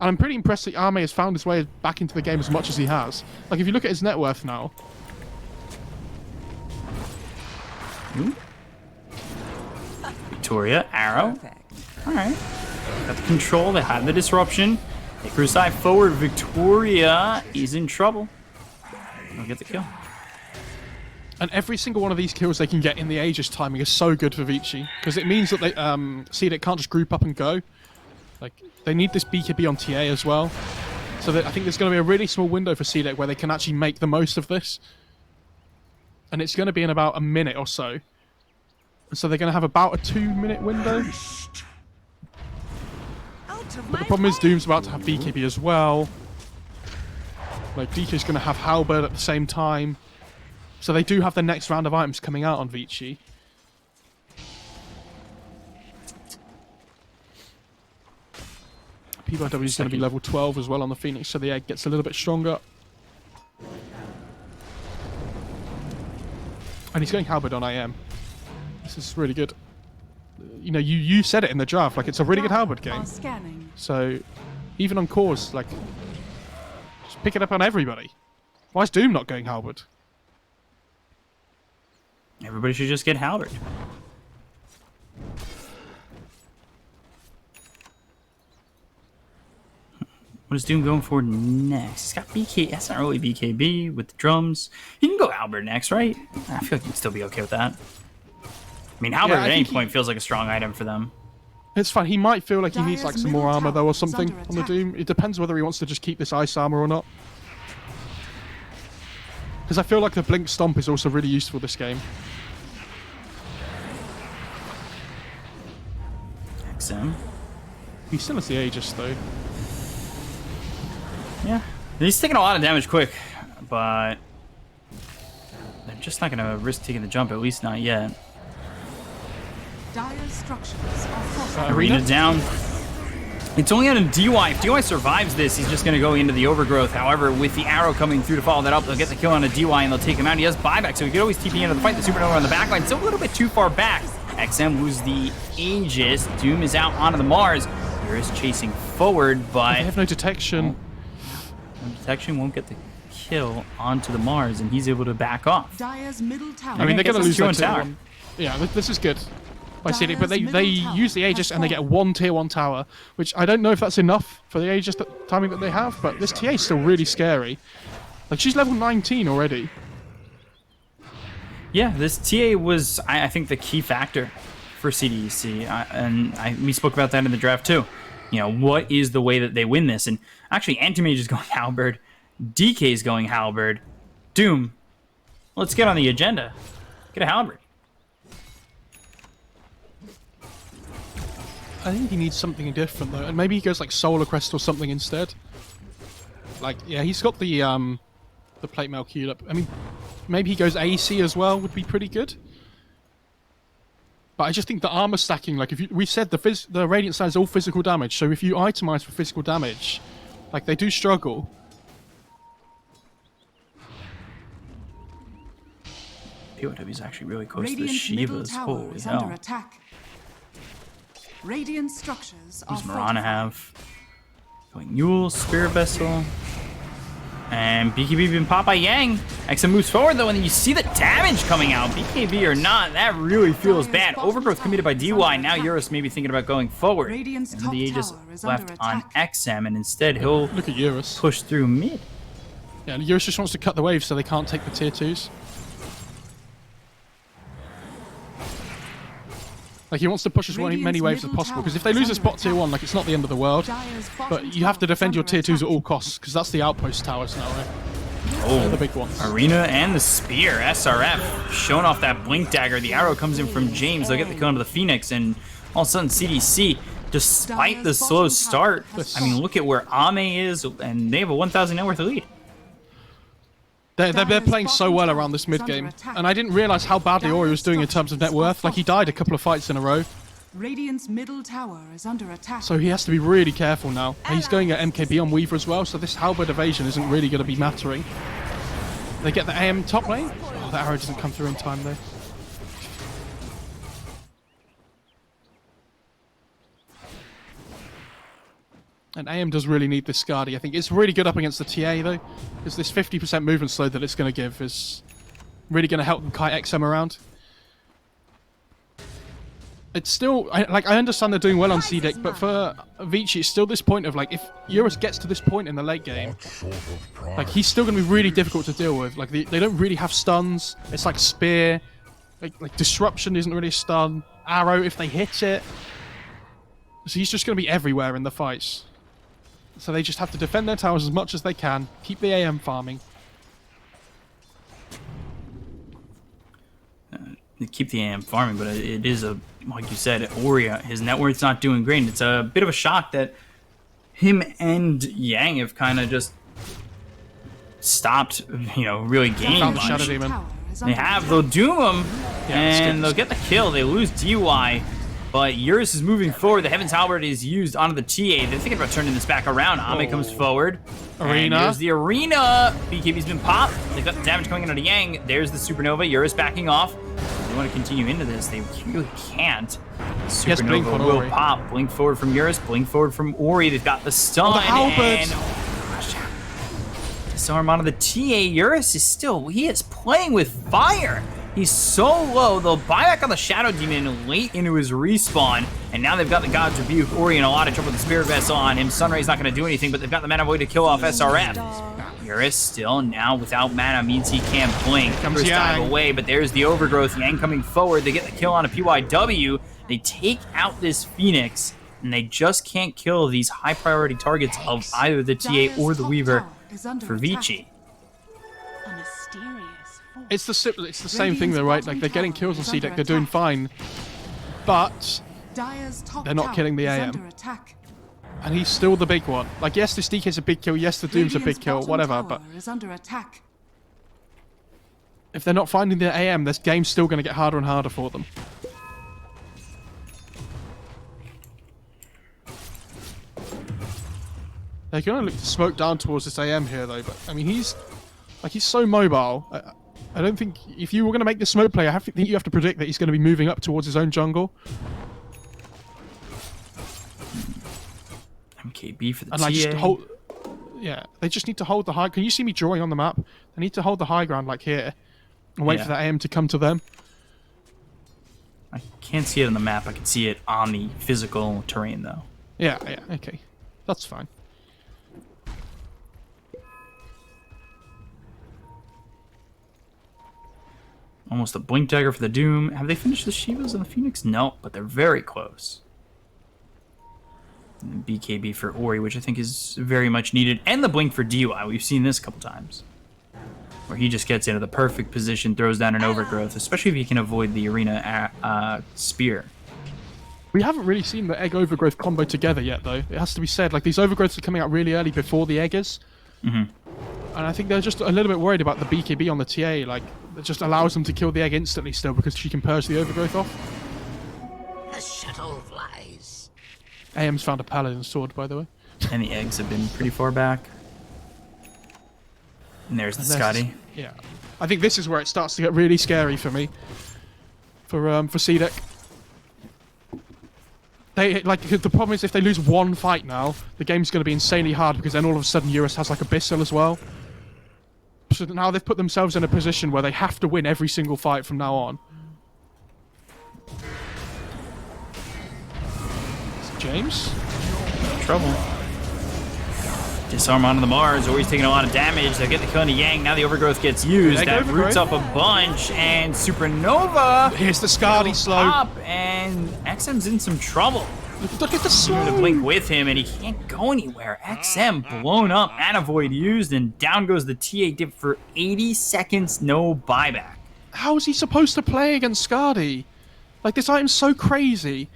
And I'm pretty impressed that Arme has found his way back into the game as much as he has. Like, if you look at his net worth now...
Ooh. Victoria, arrow. Alright. Got the control, they have the disruption. They crucify forward. Victoria is in trouble. They'll get the kill.
And every single one of these kills they can get in the Aegis timing is so good for Vici, because it means that they CDEC can't just group up and go. Like, they need this BKB on TA as well. So that I think there's going to be a really small window for CDEC where they can actually make the most of this. And it's going to be in about a minute or so. And so they're going to have about a 2-minute window. But the problem is Doom's about to have BKB as well. Like, DK's going to have Halberd at the same time. So they do have the next round of items coming out on Vici. PYW is going to be level 12 as well on the Phoenix, so the egg gets a little bit stronger. And he's going Halberd on IM. This is really good. You know, you said it in the draft, like, it's a really good Halberd game. So, even on cores, like, just pick it up on everybody. Why is Doom not going Halberd?
Everybody should just get Halberd. What is Doom going for next? He's got BK. That's not really BKB with the drums. He can go Halberd next, right? I feel like he'd still be okay with that. I mean, Halberd at any point feels like a strong item for them.
It's fine. He might feel like he needs like some more armor though or something on the Doom. It depends whether he wants to just keep this ice armor or not. Because I feel like the Blink Stomp is also really useful this game.
XM.
He still has the Aegis though.
Yeah. He's taking a lot of damage quick, but they're just not going to risk taking the jump, at least not yet.
Dire structures are
Arena down. It's only on a DY. If DY survives this, he's just going to go into the overgrowth. However, with the arrow coming through to follow that up, they'll get the kill on a DY and they'll take him out. He has buyback, so he could always TP into the fight. The Supernova on the backline, still a little bit too far back. XM loses the Aegis. Doom is out onto the Mars. Eurus chasing forward, but
They have no detection.
no detection, won't get the kill onto the Mars, and he's able to back off.
Dire's middle tower.
I mean, they're going to lose
tier
their
one
tier
tower.
1. Yeah, this is good by CDEC, but
Dire's
they
middle tower
use the Aegis
has
and they get
fallen.
one tier 1 tower, which I don't know if that's enough for the Aegis timing that they have, but this TA is still really scary. Like, she's level 19 already.
Yeah, this TA was, I think, the key factor for CDEC, we spoke about that in the draft too. You know, what is the way that they win this? And actually, Anti-Mage is going Halberd, DK is going Halberd, Doom, let's get on the agenda. Get a Halberd.
I think he needs something different though, and maybe he goes like Solar Crest or something instead. Like, yeah, he's got the plate mail queued up. I mean, maybe he goes AC as well would be pretty good. But I just think the armor stacking, like, we said the Radiant side is all physical damage, so if you itemize for physical damage, like, they do struggle.
POW is actually really close to the
Radiant's middle
Shivas.
tower
Holy
is under
hell.
attack. Radiant structures are
Who's Marana
fortified.
have? Going Yule, Spirit Vessel. And BKB being popped by Yang. XM moves forward though, and then you see the damage coming out. BKB or not, that really feels bad. Overgrowth committed by DY. Now Eurus may be thinking about going forward.
Radiant's
And
top
the Aegis
tower is
left
under
on
attack.
XM, and instead he'll
Look at Eurus.
push through mid.
Yeah, and Eurus just wants to cut the waves so they can't take the tier 2s. Like, he wants to push as many waves as possible, because if they lose this bot tier 1, like, it's not the end of the world.
Dire's bottom
But you have to
tower is
defend your
under
tier 2s at
attack.
all costs, because that's the outpost towers now, right? They're the big ones.
Arena and the Spear. SRF showing off that Blink Dagger. The arrow comes in from James. They'll get the kill onto the Phoenix, and all of a sudden CDC, despite the slow start, I mean, look at where Ame is, and they have a 1,000 net worth of lead.
They're playing so well around this mid game, and I didn't realize how badly Ori was doing in terms of net worth. Like, he died a couple of fights in a row,
Radiant's middle tower is under attack.
so he has to be really careful now. And he's going at MKB on Weaver as well, so this Halberd evasion isn't really going to be mattering. They get the AM top lane. Oh, that arrow doesn't come through in time though. And AM does really need this Skadi. I think it's really good up against the TA though, because this 50% movement slow that it's going to give is really going to help them kite XM around. it's still I understand they're doing well on CDEC, but for Vici, it's still this point of like if Eurus gets to this point in the late game, like he's still going to be really difficult to deal with. Like they don't really have stuns. It's like spear, like disruption isn't really a stun. Arrow if they hit it, so he's just going to be everywhere in the fights. So they just have to defend their towers as much as they can, keep the AM farming.
Keep the AM farming, but it is like you said, Ori, his net worth's not doing great. It's a bit of a shock that him and Yang have kind of just stopped, really gaining
Found the
much.
Shadow Demon.
They have, they'll doom him,
Yeah,
and they'll get the kill. They lose DY, but Eurus is moving forward. The Heaven's Halberd is used onto the TA. They're thinking about turning this back around. Ame comes forward.
Arena.
And there's the Arena. BKB's been popped. They've got the damage coming into Yang. There's the Supernova. Eurus backing off. They want to continue into this. They really can't.
Yes, Blink
Supernova
on
will
Ori.
pop. Blink forward from Eurus. Blink forward from Ori. They've got the stun.
the Halberd.
And disarm onto the TA. Eurus is still, he is playing with fire. He's so low. They'll buy back on the Shadow Demon late into his respawn. And now they've got the God's Rebuke. Ori in a lot of trouble with the Spirit Vessel on him. Sunray's not going to do anything, but they've got the Mana Void to kill off SRF. Eurus still now without mana means he can't blink.
Comes
First dive
Yang.
away, but there's the Overgrowth. Yang coming forward. They get the kill on a PYW. They take out this Phoenix, and they just can't kill these high priority targets of either the TA or the Weaver for Vici.
A mysterious force.
It's the same thing though, right? Like they're getting kills on CDEC, they're doing fine, but they're not killing the AM. And he's still the big one. Like yes, this DK's a big kill, yes, the Doom's a big kill, whatever, but
Is under attack.
if they're not finding their AM, this game's still going to get harder and harder for them. They're going to look to smoke down towards this AM here though, but I mean he's so mobile. I don't think if you were going to make the smoke play, I think you have to predict that he's going to be moving up towards his own jungle.
MKB for the
And
TA.
like just hold, yeah, they just need to hold the high. Can you see me drawing on the map? They need to hold the high ground like here, and wait
Yeah.
for that AM to come to them.
I can't see it on the map. I can see it on the physical terrain, though.
Yeah, okay, that's fine.
Almost a Blink Dagger for the Doom. Have they finished the Shivas and the Phoenix? No, but they're very close. And then BKB for Ori, which I think is very much needed. And the Blink for DY. We've seen this a couple times. Where he just gets into the perfect position, throws down an Overgrowth, especially if he can avoid the Arena Spear.
We haven't really seen the Egg Overgrowth combo together yet, though. It has to be said. Like, these Overgrowths are coming out really early before the Eggers.
Mm-hmm.
And I think they're just a little bit worried about the BKB on the TA. Like, it just allows them to kill the Egg instantly still because she can purge the Overgrowth off.
The shuttle flies.
AM's found a Paladin sword, by the way.
And the eggs have been pretty far back. And there's the Scotty.
Yeah. I think this is where it starts to get really scary for me. For CDEC. The problem is if they lose one fight now, the game's going to be insanely hard because then all of a sudden Eurus has like Abyssal as well. So now they've put themselves in a position where they have to win every single fight from now on. James?
Trouble. Disarm onto the Mars. Ori's taking a lot of damage. They'll get the kill on Yang. Now the Overgrowth gets used.
Egg
That
Overgrowth.
roots up a bunch. And Supernova.
Here's the Scardy slow.
Up, and XM's in some trouble.
Look at the
Trying to
slow.
blink with him, and he can't go anywhere. XM blown up. Mana Void used, and down goes the TA dip for 80 seconds. No buyback.
How is he supposed to play against Scardy? Like, this item's so crazy.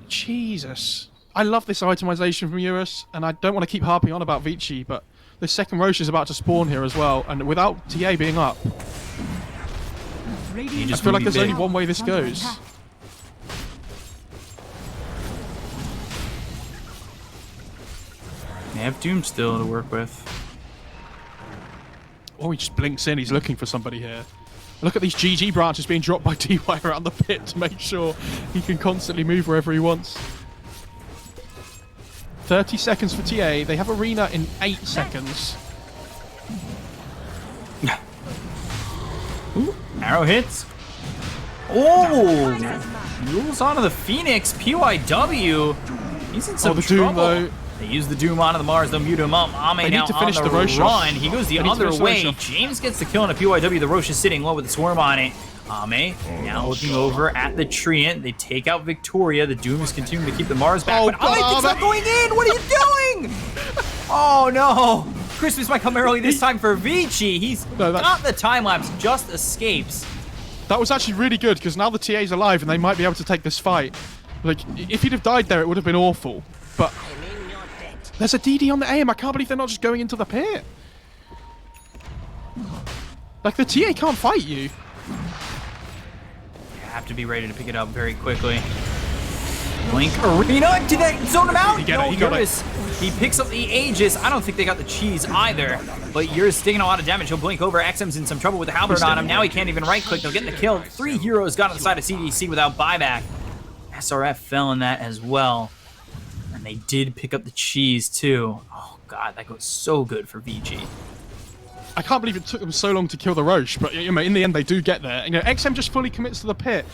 Jesus. I love this itemization from Eurus, and I don't want to keep harping on about Vici, but the second Roche is about to spawn here as well, and without TA being up,
He
I
just
feel like
moved
there's
big.
only one way this goes.
They have Doom still to work with.
Or he just blinks in, he's looking for somebody here. Look at these GG branches being dropped by DY around the pit to make sure he can constantly move wherever he wants. 30 seconds for TA. They have Arena in 8 seconds.
Arrow hits. Oh! Rules onto the Phoenix. PYW. He's in some
the
trouble.
Doom, though.
They use the Doom onto the Mars. They'll mute him up. Ame
need
now
to
on
finish
the
the Roche off.
run. He goes the
They need to
other
finish the
way.
Roche off.
James gets the kill on a PYW. The Roche is sitting low with the Swarm on it. Ame now looking over at the Treant. They take out Victoria. The Doom is continuing to keep the Mars back.
Oh,
but Ame thinks not going in. What are you doing? Oh, no. Christmas might come early this time for Vici. He's got the time lapse. Just escapes.
That was actually really good because now the TA's alive and they might be able to take this fight. Like, if he'd have died there, it would have been awful. But there's a DD on the AM. I can't believe they're not just going into the pit. Like, the TA can't fight you.
You have to be ready to pick it up very quickly. Blink Arena, did that zone him out?
He got it.
He picks up the Aegis. I don't think they got the cheese either, but Yuri's taking a lot of damage. He'll blink over. XM's in some trouble with the halberd on him. Now he can't even right click. They'll get the kill. 3 heroes got on the side of CDEC without buyback. SRF fell in that as well. And they did pick up the cheese too. Oh god, that goes so good for VG.
I can't believe it took them so long to kill the Roche, but you know, in the end they do get there. You know, XM just fully commits to the pit.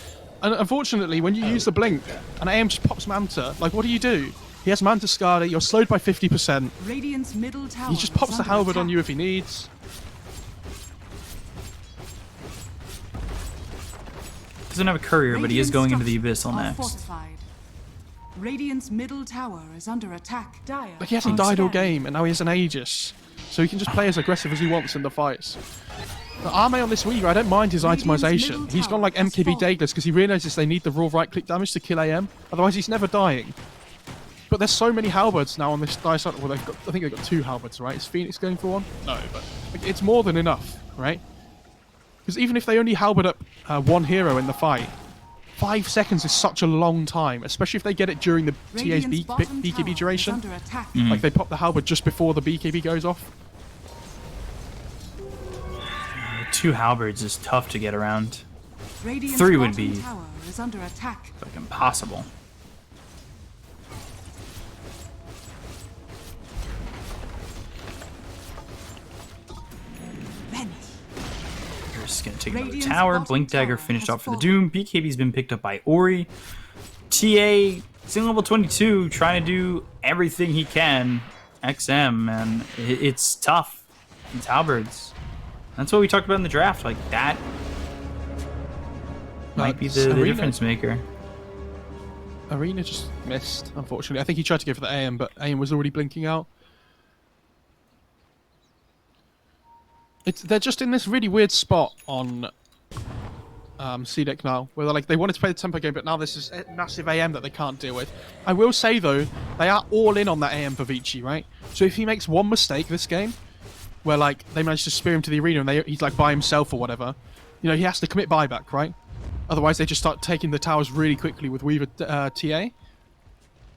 And unfortunately, when you use the blink and AM just pops Manta, like, what do? He has Manta Skada, you're slowed by 50%.
Radiant's middle tower
He just pops
is
the
under
halberd on
attack.
you if he needs.
Doesn't have a courier, but he is going into the Abyssal
Are
next.
fortified. Radiant's middle tower is under attack. Dire
Like, he hasn't died all game, and now he has an Aegis. So he can just play as aggressive as he wants in the fights. But Ame on this Weaver, I don't mind his itemization. He's gone like MKB Daedalus because he realizes they need the raw right-click damage to kill AM. Otherwise, he's never dying. But there's so many halberds now on this dice. Well, I think they've got 2 halberds, right? Is Phoenix going for 1? No, but like, it's more than enough, right? Because even if they only halberd up 1 hero in the fight, 5 seconds is such a long time, especially if they get it during the TA's
Radiant's bottom
BKB
tower is
duration.
under attack.
Like, they pop the halberd just before the BKB goes off.
2 halberds is tough to get around.
Radiant's
3 would
bottom
be
tower is under attack.
like impossible. Just gonna take another
Radiant's
tower.
bottom
Blink Dagger
tower
finished
has
off for the
fallen.
Doom. BKB's been picked up by Ori. TA, still level 22, trying to do everything he can. XM, man, it's tough. It's halberds. That's what we talked about in the draft. Like, that might be the difference maker.
Arena just missed, unfortunately. I think he tried to go for the AM, but AM was already blinking out. They're just in this really weird spot on CDEC now, where they wanted to play the tempo game, but now this is a massive AM that they can't deal with. I will say, though, they are all in on that AM for Vici, right? So if he makes one mistake this game, where, like, they manage to spear him to the arena and he's, like, by himself or whatever, you know, he has to commit buyback, right? Otherwise, they just start taking the towers really quickly with Weaver TA.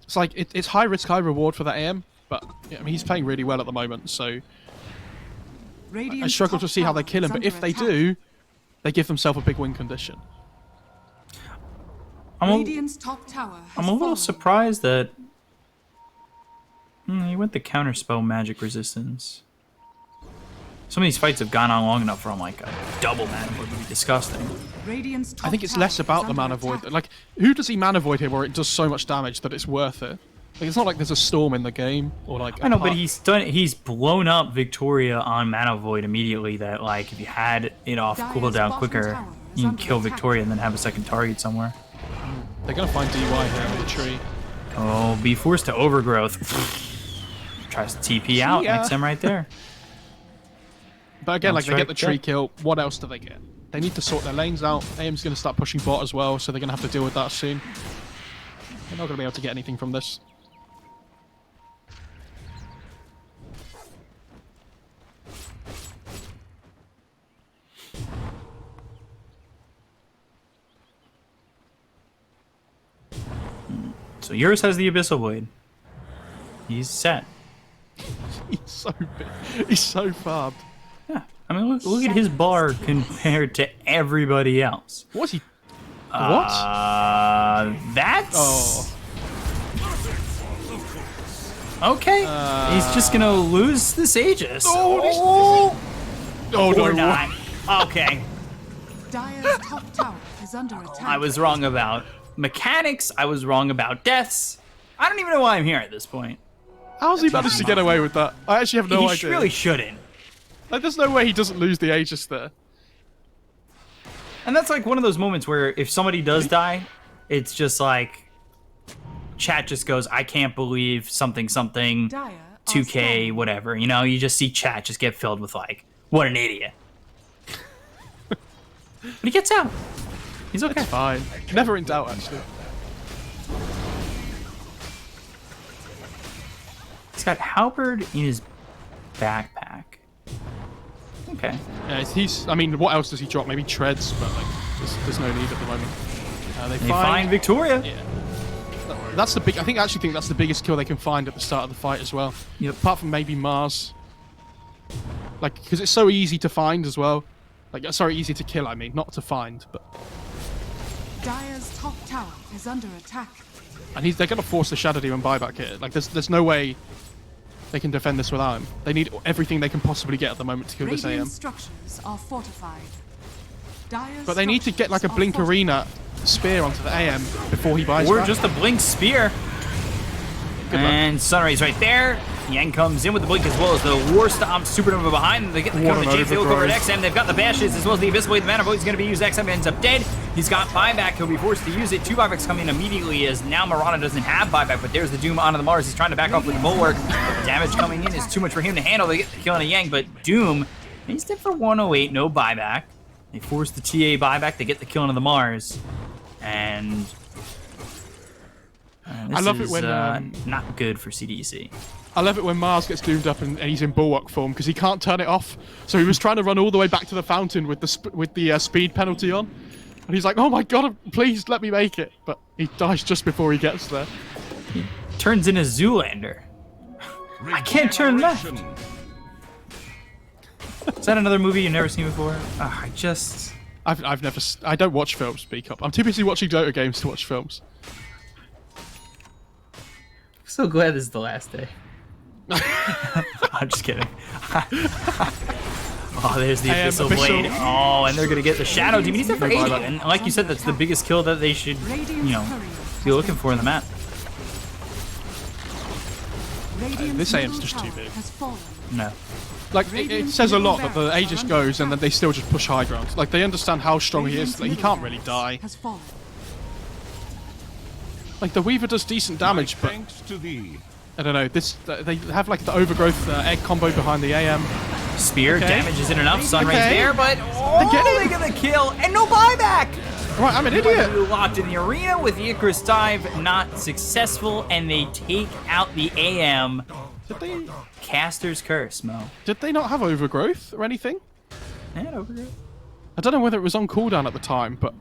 It's like, it's high risk, high reward for that AM, but yeah, I mean, he's playing really well at the moment, so I
Radiant's
struggle to
top
see how they
tower
kill him,
is
but
under
if they
attack.
do, they give themselves a big win condition.
Radiant's top tower has
I'm a little
fallen.
surprised that he went the counterspell magic resistance. Some of these fights have gone on long enough where I'm like, a double mana void would be disgusting.
Radiant's top
I think it's
tower
less
is
about the
under
mana
attack.
void. Like, who does he mana void here where it does so much damage that it's worth it? Like, it's not like there's a storm in the game, or like...
I know, but he's blown up Victoria on mana void immediately. That, like, if you had it off
Dire's
cooldown
bottom
quicker,
tower is
you can
under
kill
attack.
Victoria and then have a second target somewhere.
They're gonna find DY here on the tree.
Oh, be forced to overgrowth. Tries to TP out.
ya.
XM right there.
But again, like, they get the
Strike
tree
dead.
kill, what else do they get? They need to sort their lanes out. AM's gonna start pushing bot as well, so they're gonna have to deal with that soon. They're not gonna be able to get anything from this.
So yours has the Abyssal Blade. He's set.
He's so big. He's so farmed.
Yeah. I mean, look at his bar compared to everybody else.
What's he? What?
That's...
Oh.
Okay. He's just gonna lose this Aegis.
Oh,
Or
no.
not. Okay.
Dire's top tower is under attack.
I was wrong about mechanics. I was wrong about deaths. I don't even know why I'm here at this point.
How's he managed to get away with that? I actually have no
He
idea.
really shouldn't.
Like, there's no way he doesn't lose the Aegis there.
And that's like one of those moments where if somebody does die, it's just like chat just goes, I can't believe something,
Dire are
2K,
strong.
whatever. You know, you just see chat just get filled with like, what an idiot. But he gets out. He's okay.
It's fine. Never in doubt, actually.
He's got halberd in his backpack. Okay.
Yeah, he's. I mean, what else does he drop? Maybe treads, but like, there's no need at the moment. They
Find Victoria.
Yeah. That's the big. I actually think that's the biggest kill they can find at the start of the fight as well.
Yep.
Apart from maybe Mars. Like, because it's so easy to find as well. Like, sorry, easy to kill. I mean, not to find, but.
Dire's top tower is under attack.
And they're gonna force the Shadow Demon buyback here. Like, there's no way they can defend this without him. They need everything they can possibly get at the moment to kill this
Radiant
AM.
structures are fortified. Dire's
But they need to get like a
structures
Blink
are
Arena spear onto the AM before he buys
Or
back.
just a blink spear.
Good luck.
And Sunrise right there. Yang comes in with the blink as well as the War Stomp Supernova behind them. They get the kill on the
What an
Jace. They look over at
overgrowth.
XM. They've got the Bashes as well as the Abyss Blade. The Mana Void is going to be used. XM ends up dead. He's got buyback. He'll be forced to use it. 2 buybacks come in immediately as now Marana doesn't have buyback, but there's the Doom onto the Mars. He's trying to back off with the Bulwark. The damage coming in is too much for him to handle. They get the kill on a Yang, but Doom, he's dead for 108. No buyback. They force the TA buyback. They get the kill onto the Mars. And this
I love it
is,
when,
not good for CDEC.
I love it when Mars gets doomed up and he's in Bulwark form because he can't turn it off. So he was trying to run all the way back to the fountain with the speed penalty on, and he's like, "Oh my god, please let me make it!" But he dies just before he gets there.
Turns in a Zoolander. I can't turn left. Is that another movie you've never seen before?
I've never. I don't watch films. Speak up. I'm too busy watching Dota games to watch films.
I'm so glad this is the last day. I'm just kidding. Oh, there's the Abyssal Blade. Oh, and they're going to get the Shadow Demon. He's there for 80. And like you said, that's the biggest kill that they should, be looking for in the map.
This AM's just too big.
No.
Like, it says a lot that the Aegis goes and then they still just push high ground. Like, they understand how strong he is. Like, he can't really die. Like, the Weaver does decent damage, but
Thanks to thee.
I don't know. They have like the overgrowth egg combo behind the AM.
Spear damage isn't enough. Sunrise
Okay.
there, but they get the kill and no buyback.
Right, I'm an idiot.
Locked in the arena with the Icarus dive, not successful, and they take out the AM. Caster's Curse, Mo.
Did they not have overgrowth or anything?
Yeah, overgrowth.
I don't know whether it was on cooldown at the time, but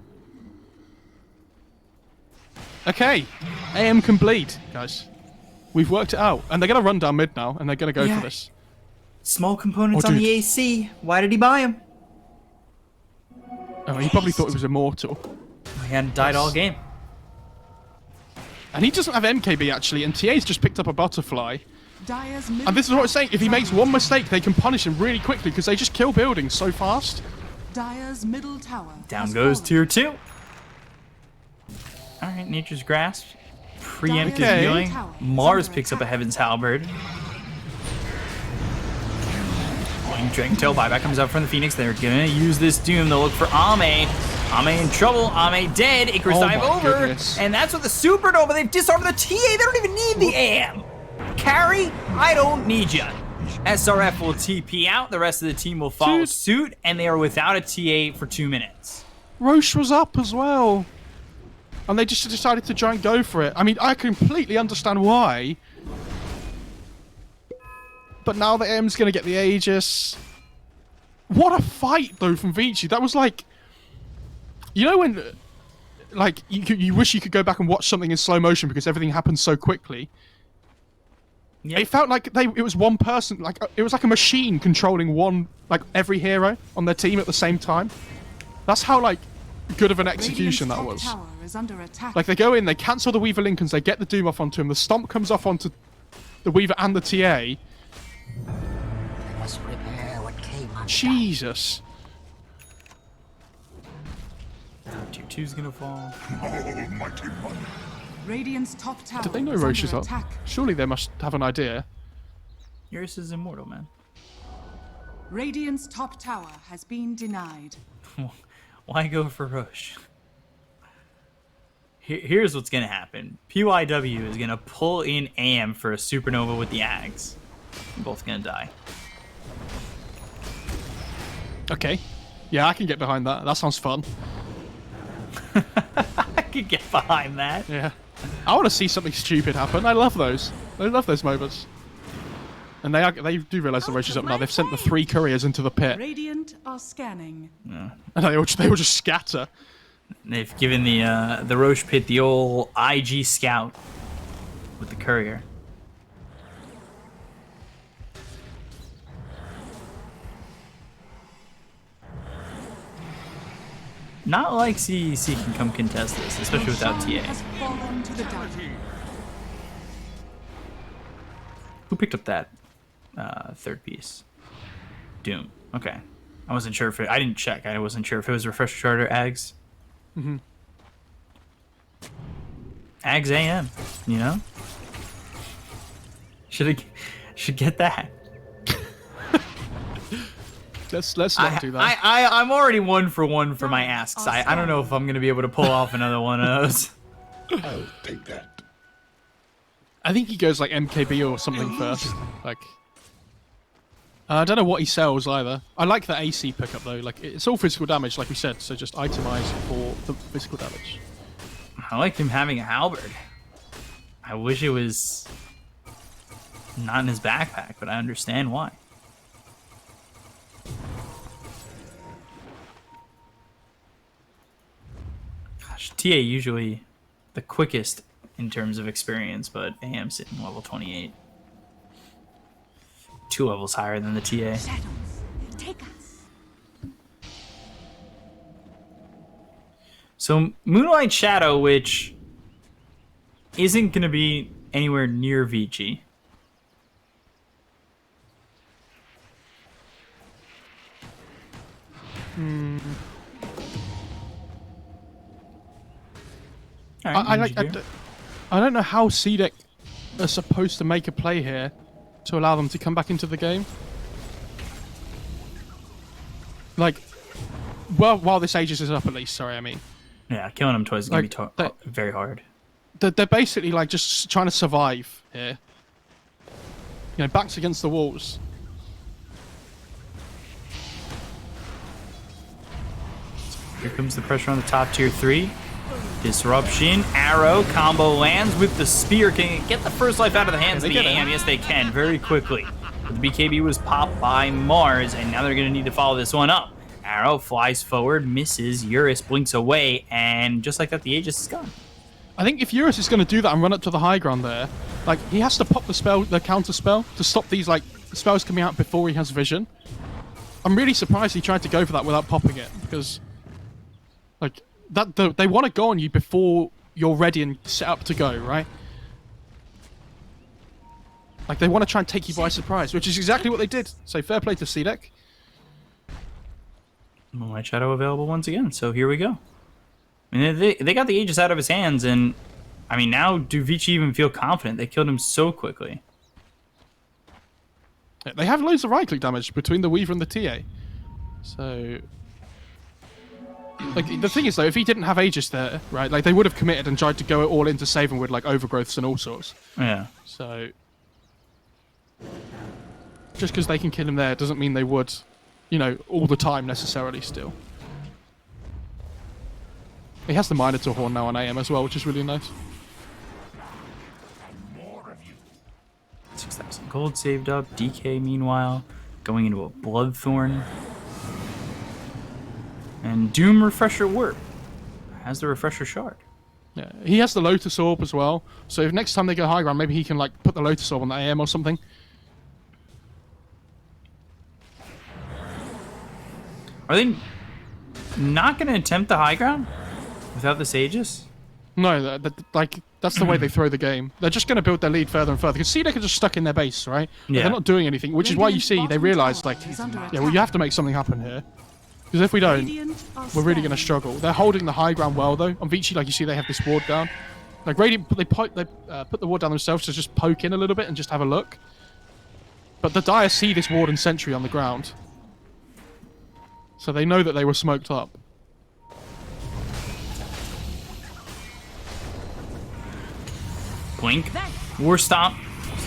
okay, AM complete, guys. We've worked it out, and they're gonna run down mid now, and they're gonna go for this.
Small components
Oh,
on
dude.
the AC. Why did he buy him?
Oh, he probably thought it was immortal,
He hadn't died all game.
and he doesn't have MKB actually, and TA's just picked up a butterfly.
Dire's
And this is what I'm saying. If he makes one mistake, they can punish him really quickly because they just kill buildings so fast.
Dire's middle tower
Down
has
goes
fallen.
tier 2. All right, Nature's Grasp. Preemptive
Okay.
healing. Mars picks up a Heaven's Halberd. Dragon Tail buyback comes out from the Phoenix. They're gonna use this Doom. They'll look for Ame. Ame in trouble. Ame dead. Icarus
Oh
dive
my
over.
goodness.
And that's with the Supernova. They've disarmed the TA. They don't even need the AM. Carry, I don't need ya. SRF will TP out. The rest of the team will follow
Dude.
suit. And they are without a TA for 2 minutes.
Roche was up as well, and they just decided to try and go for it. I mean, I completely understand why. But now the M's going to get the Aegis. What a fight, though, from Vici. That was like... You know when... Like, you wish you could go back and watch something in slow motion because everything happens so quickly.
Yep.
It felt like it was one person. Like it was like a machine controlling every hero on their team at the same time. That's how, like, good of an execution that
Radiant's
was.
top tower is under attack.
Like, they go in, they cancel the Weaver Lincolns, they get the Doom off onto him, the Stomp comes off onto the Weaver and the TA.
I must repair what came undone.
Jesus.
Tier 2's gonna fall.
Radiant's top tower
Did they know
is
Roche is
under
up?
attack.
Surely they must have an idea.
Yours is immortal, man.
Radiant's top tower has been denied.
Why go for Roche? Here's what's gonna happen. PYW is gonna pull in AM for a supernova with the Ags. They're both gonna die.
Okay. Yeah, I can get behind that. That sounds fun.
I could get behind that.
Yeah. I want to see something stupid happen. I love those. I love those moments. And they do realise the Roche is up now. They've sent the 3 couriers into the pit.
Radiant are scanning.
And they will just scatter.
They've given the Roche pit the old IG scout with the courier. Not like CDEC can come contest this, especially without
Roshan
TA.
has fallen to the dark.
Who picked up that third piece? Doom. Okay. I wasn't sure if I didn't check. I wasn't sure if it was Refresher Charter Ags.
Mm-hmm.
Ags AM, you know? Should get that.
Let's not do that.
I'm already 1 for 1 for my asks. I don't know if I'm gonna be able to pull off another one of those.
I'll take that.
I think he goes like MKB or something first. Like, I don't know what he sells either. I like the AC pickup though. Like, it's all physical damage, like we said. So just itemize for the physical damage.
I like him having a halberd. I wish it was not in his backpack, but I understand why. Gosh, TA usually the quickest in terms of experience, but AM sitting level 28. 2 levels higher than the TA.
Shadows, take us.
So Moonlight Shadow, which isn't going to be anywhere near Vici.
I don't know how CDEC are supposed to make a play here to allow them to come back into the game. Like, well, while this Aegis is up at least. Sorry, I mean.
Yeah, killing him twice is going to
Like,
be very hard.
They're basically like just trying to survive here. You know, backs against the walls.
Here comes the pressure on the top tier 3. Disruption, arrow, combo lands with the spear. Can it get the first life out of the hands of the AM? Yes, they can, very quickly. But the BKB was popped by Mars, and now they're going to need to follow this one up. Arrow flies forward, misses, Eurus blinks away, and just like that, the Aegis is gone.
I think if Eurus is going to do that and run up to the high ground there, like, he has to pop the spell, the counter spell, to stop these, like, spells coming out before he has vision. I'm really surprised he tried to go for that without popping it, because, like, they want to go on you before you're ready and set up to go, right? Like, they want to try and take you by surprise, which is exactly what they did. So, fair play to CDEC.
Moonlight Shadow available once again, so here we go. I mean, they got the Aegis out of his hands, and, I mean, now do Vici even feel confident? They killed him so quickly.
They have loads of right-click damage between the Weaver and the TA. So... Like, the thing is, though, if he didn't have Aegis there, right, like, they would have committed and tried to go all in to save him with, like, overgrowths and all sorts.
Yeah.
So... Just because they can kill him there doesn't mean they would, you know, all the time necessarily still. He has the Minotaur Horn now on AM as well, which is really nice.
6,000 gold saved up. DK, meanwhile, going into a Bloodthorn. And Doom Refresher Warp has the Refresher Shard.
Yeah, he has the Lotus Orb as well. So if next time they go high ground, maybe he can, like, put the Lotus Orb on the AM or something.
Are they not going to attempt the high ground without this Aegis?
No, like, that's the way they throw the game. They're just going to build their lead further and further. Because CDEC are just stuck in their base, right?
Yeah.
They're not doing anything, which is why you see they realize, like, yeah, well, you have to make something happen here. Because if we don't,
Radiant are
we're really going to
scanning.
struggle. They're holding the high ground well, though. On Vici, like you see, they have this ward down. Like, Radiant, they put the ward down themselves to just poke in a little bit and just have a look. But the Dire see this ward and sentry on the ground. So they know that they were smoked up.
Blink. War Stomp.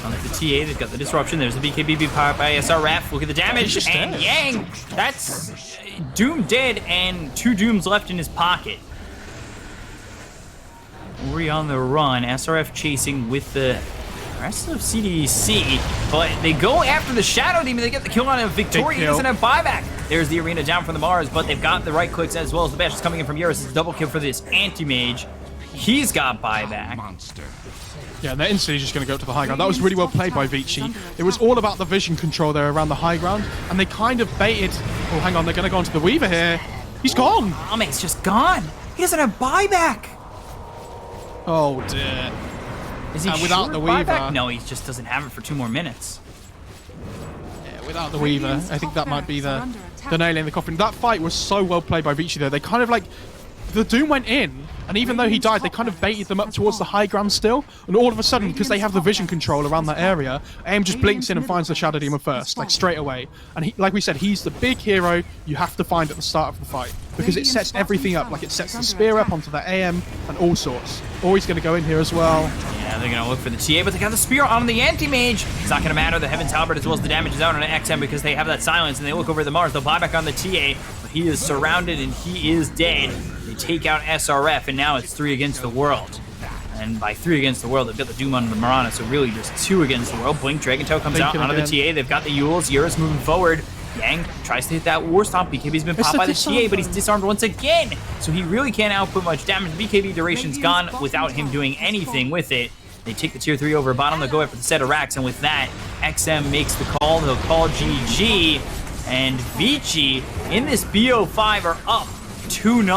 On the TA, they've got the disruption. There's the BKB powered by SRF. Look at the damage.
He's just
And
dead.
Yang, that's Doom dead and 2 Dooms left in his pocket. Ori on the run. SRF chasing with the rest of CDEC. But they go after the Shadow Demon. They get the kill on him. Victoria
kill.
doesn't have buyback. There's the arena down from the Mars, but they've got the right clicks as well as the bash is coming in from Eurus. It's a double kill for this anti-mage. He's got buyback.
Monster.
Yeah, they're instantly just going to go up to the high ground. That was really well played by Vici. It was all about the vision control there around the high ground, and they kind of baited... Oh, hang on, they're going to go onto the Weaver here. He's gone!
Amate's just gone. He doesn't have buyback.
Oh, dear.
Is he
without
sure
the
buyback?
Weaver.
No, he just doesn't have it for 2 more minutes.
Yeah, without the Weaver, I think that might be the nail in the coffin. That fight was so well played by Vici there. They kind of like... The Doom went in, and even though he died, they kind of baited them up towards the high ground still. And all of a sudden, because they have the vision control around that area, AM just blinks in and finds the Shadow Demon first, like straight away. And he, like we said, he's the big hero you have to find at the start of the fight. Because it sets everything up, like it sets the spear up onto the AM and all sorts. Always going to go in here as well.
Yeah, they're going to look for the TA, but they got the spear on the anti-mage. It's not going to matter. The Heaven's Halberd as well as the damage is out on an XM because they have that silence, and they look over at the Mars. They'll buy back on the TA, but he is surrounded and he is dead. They take out SRF, and now it's 3 against the world. And by 3 against the world, they've got the Doom on the Marana, so really just 2 against the world. Blink, Dragon Tail comes out onto the TA. They've got the Yules. Eurus moving forward. Yang tries to hit that War Stomp. BKB's been popped by the TA, but he's disarmed once again. So he really can't output much damage. BKB duration's gone without him doing anything with it. They take the tier 3 over bottom. They'll go after the set of racks, and with that, XM makes the call. They'll call GG. And Vici in this BO5 are up 2-0.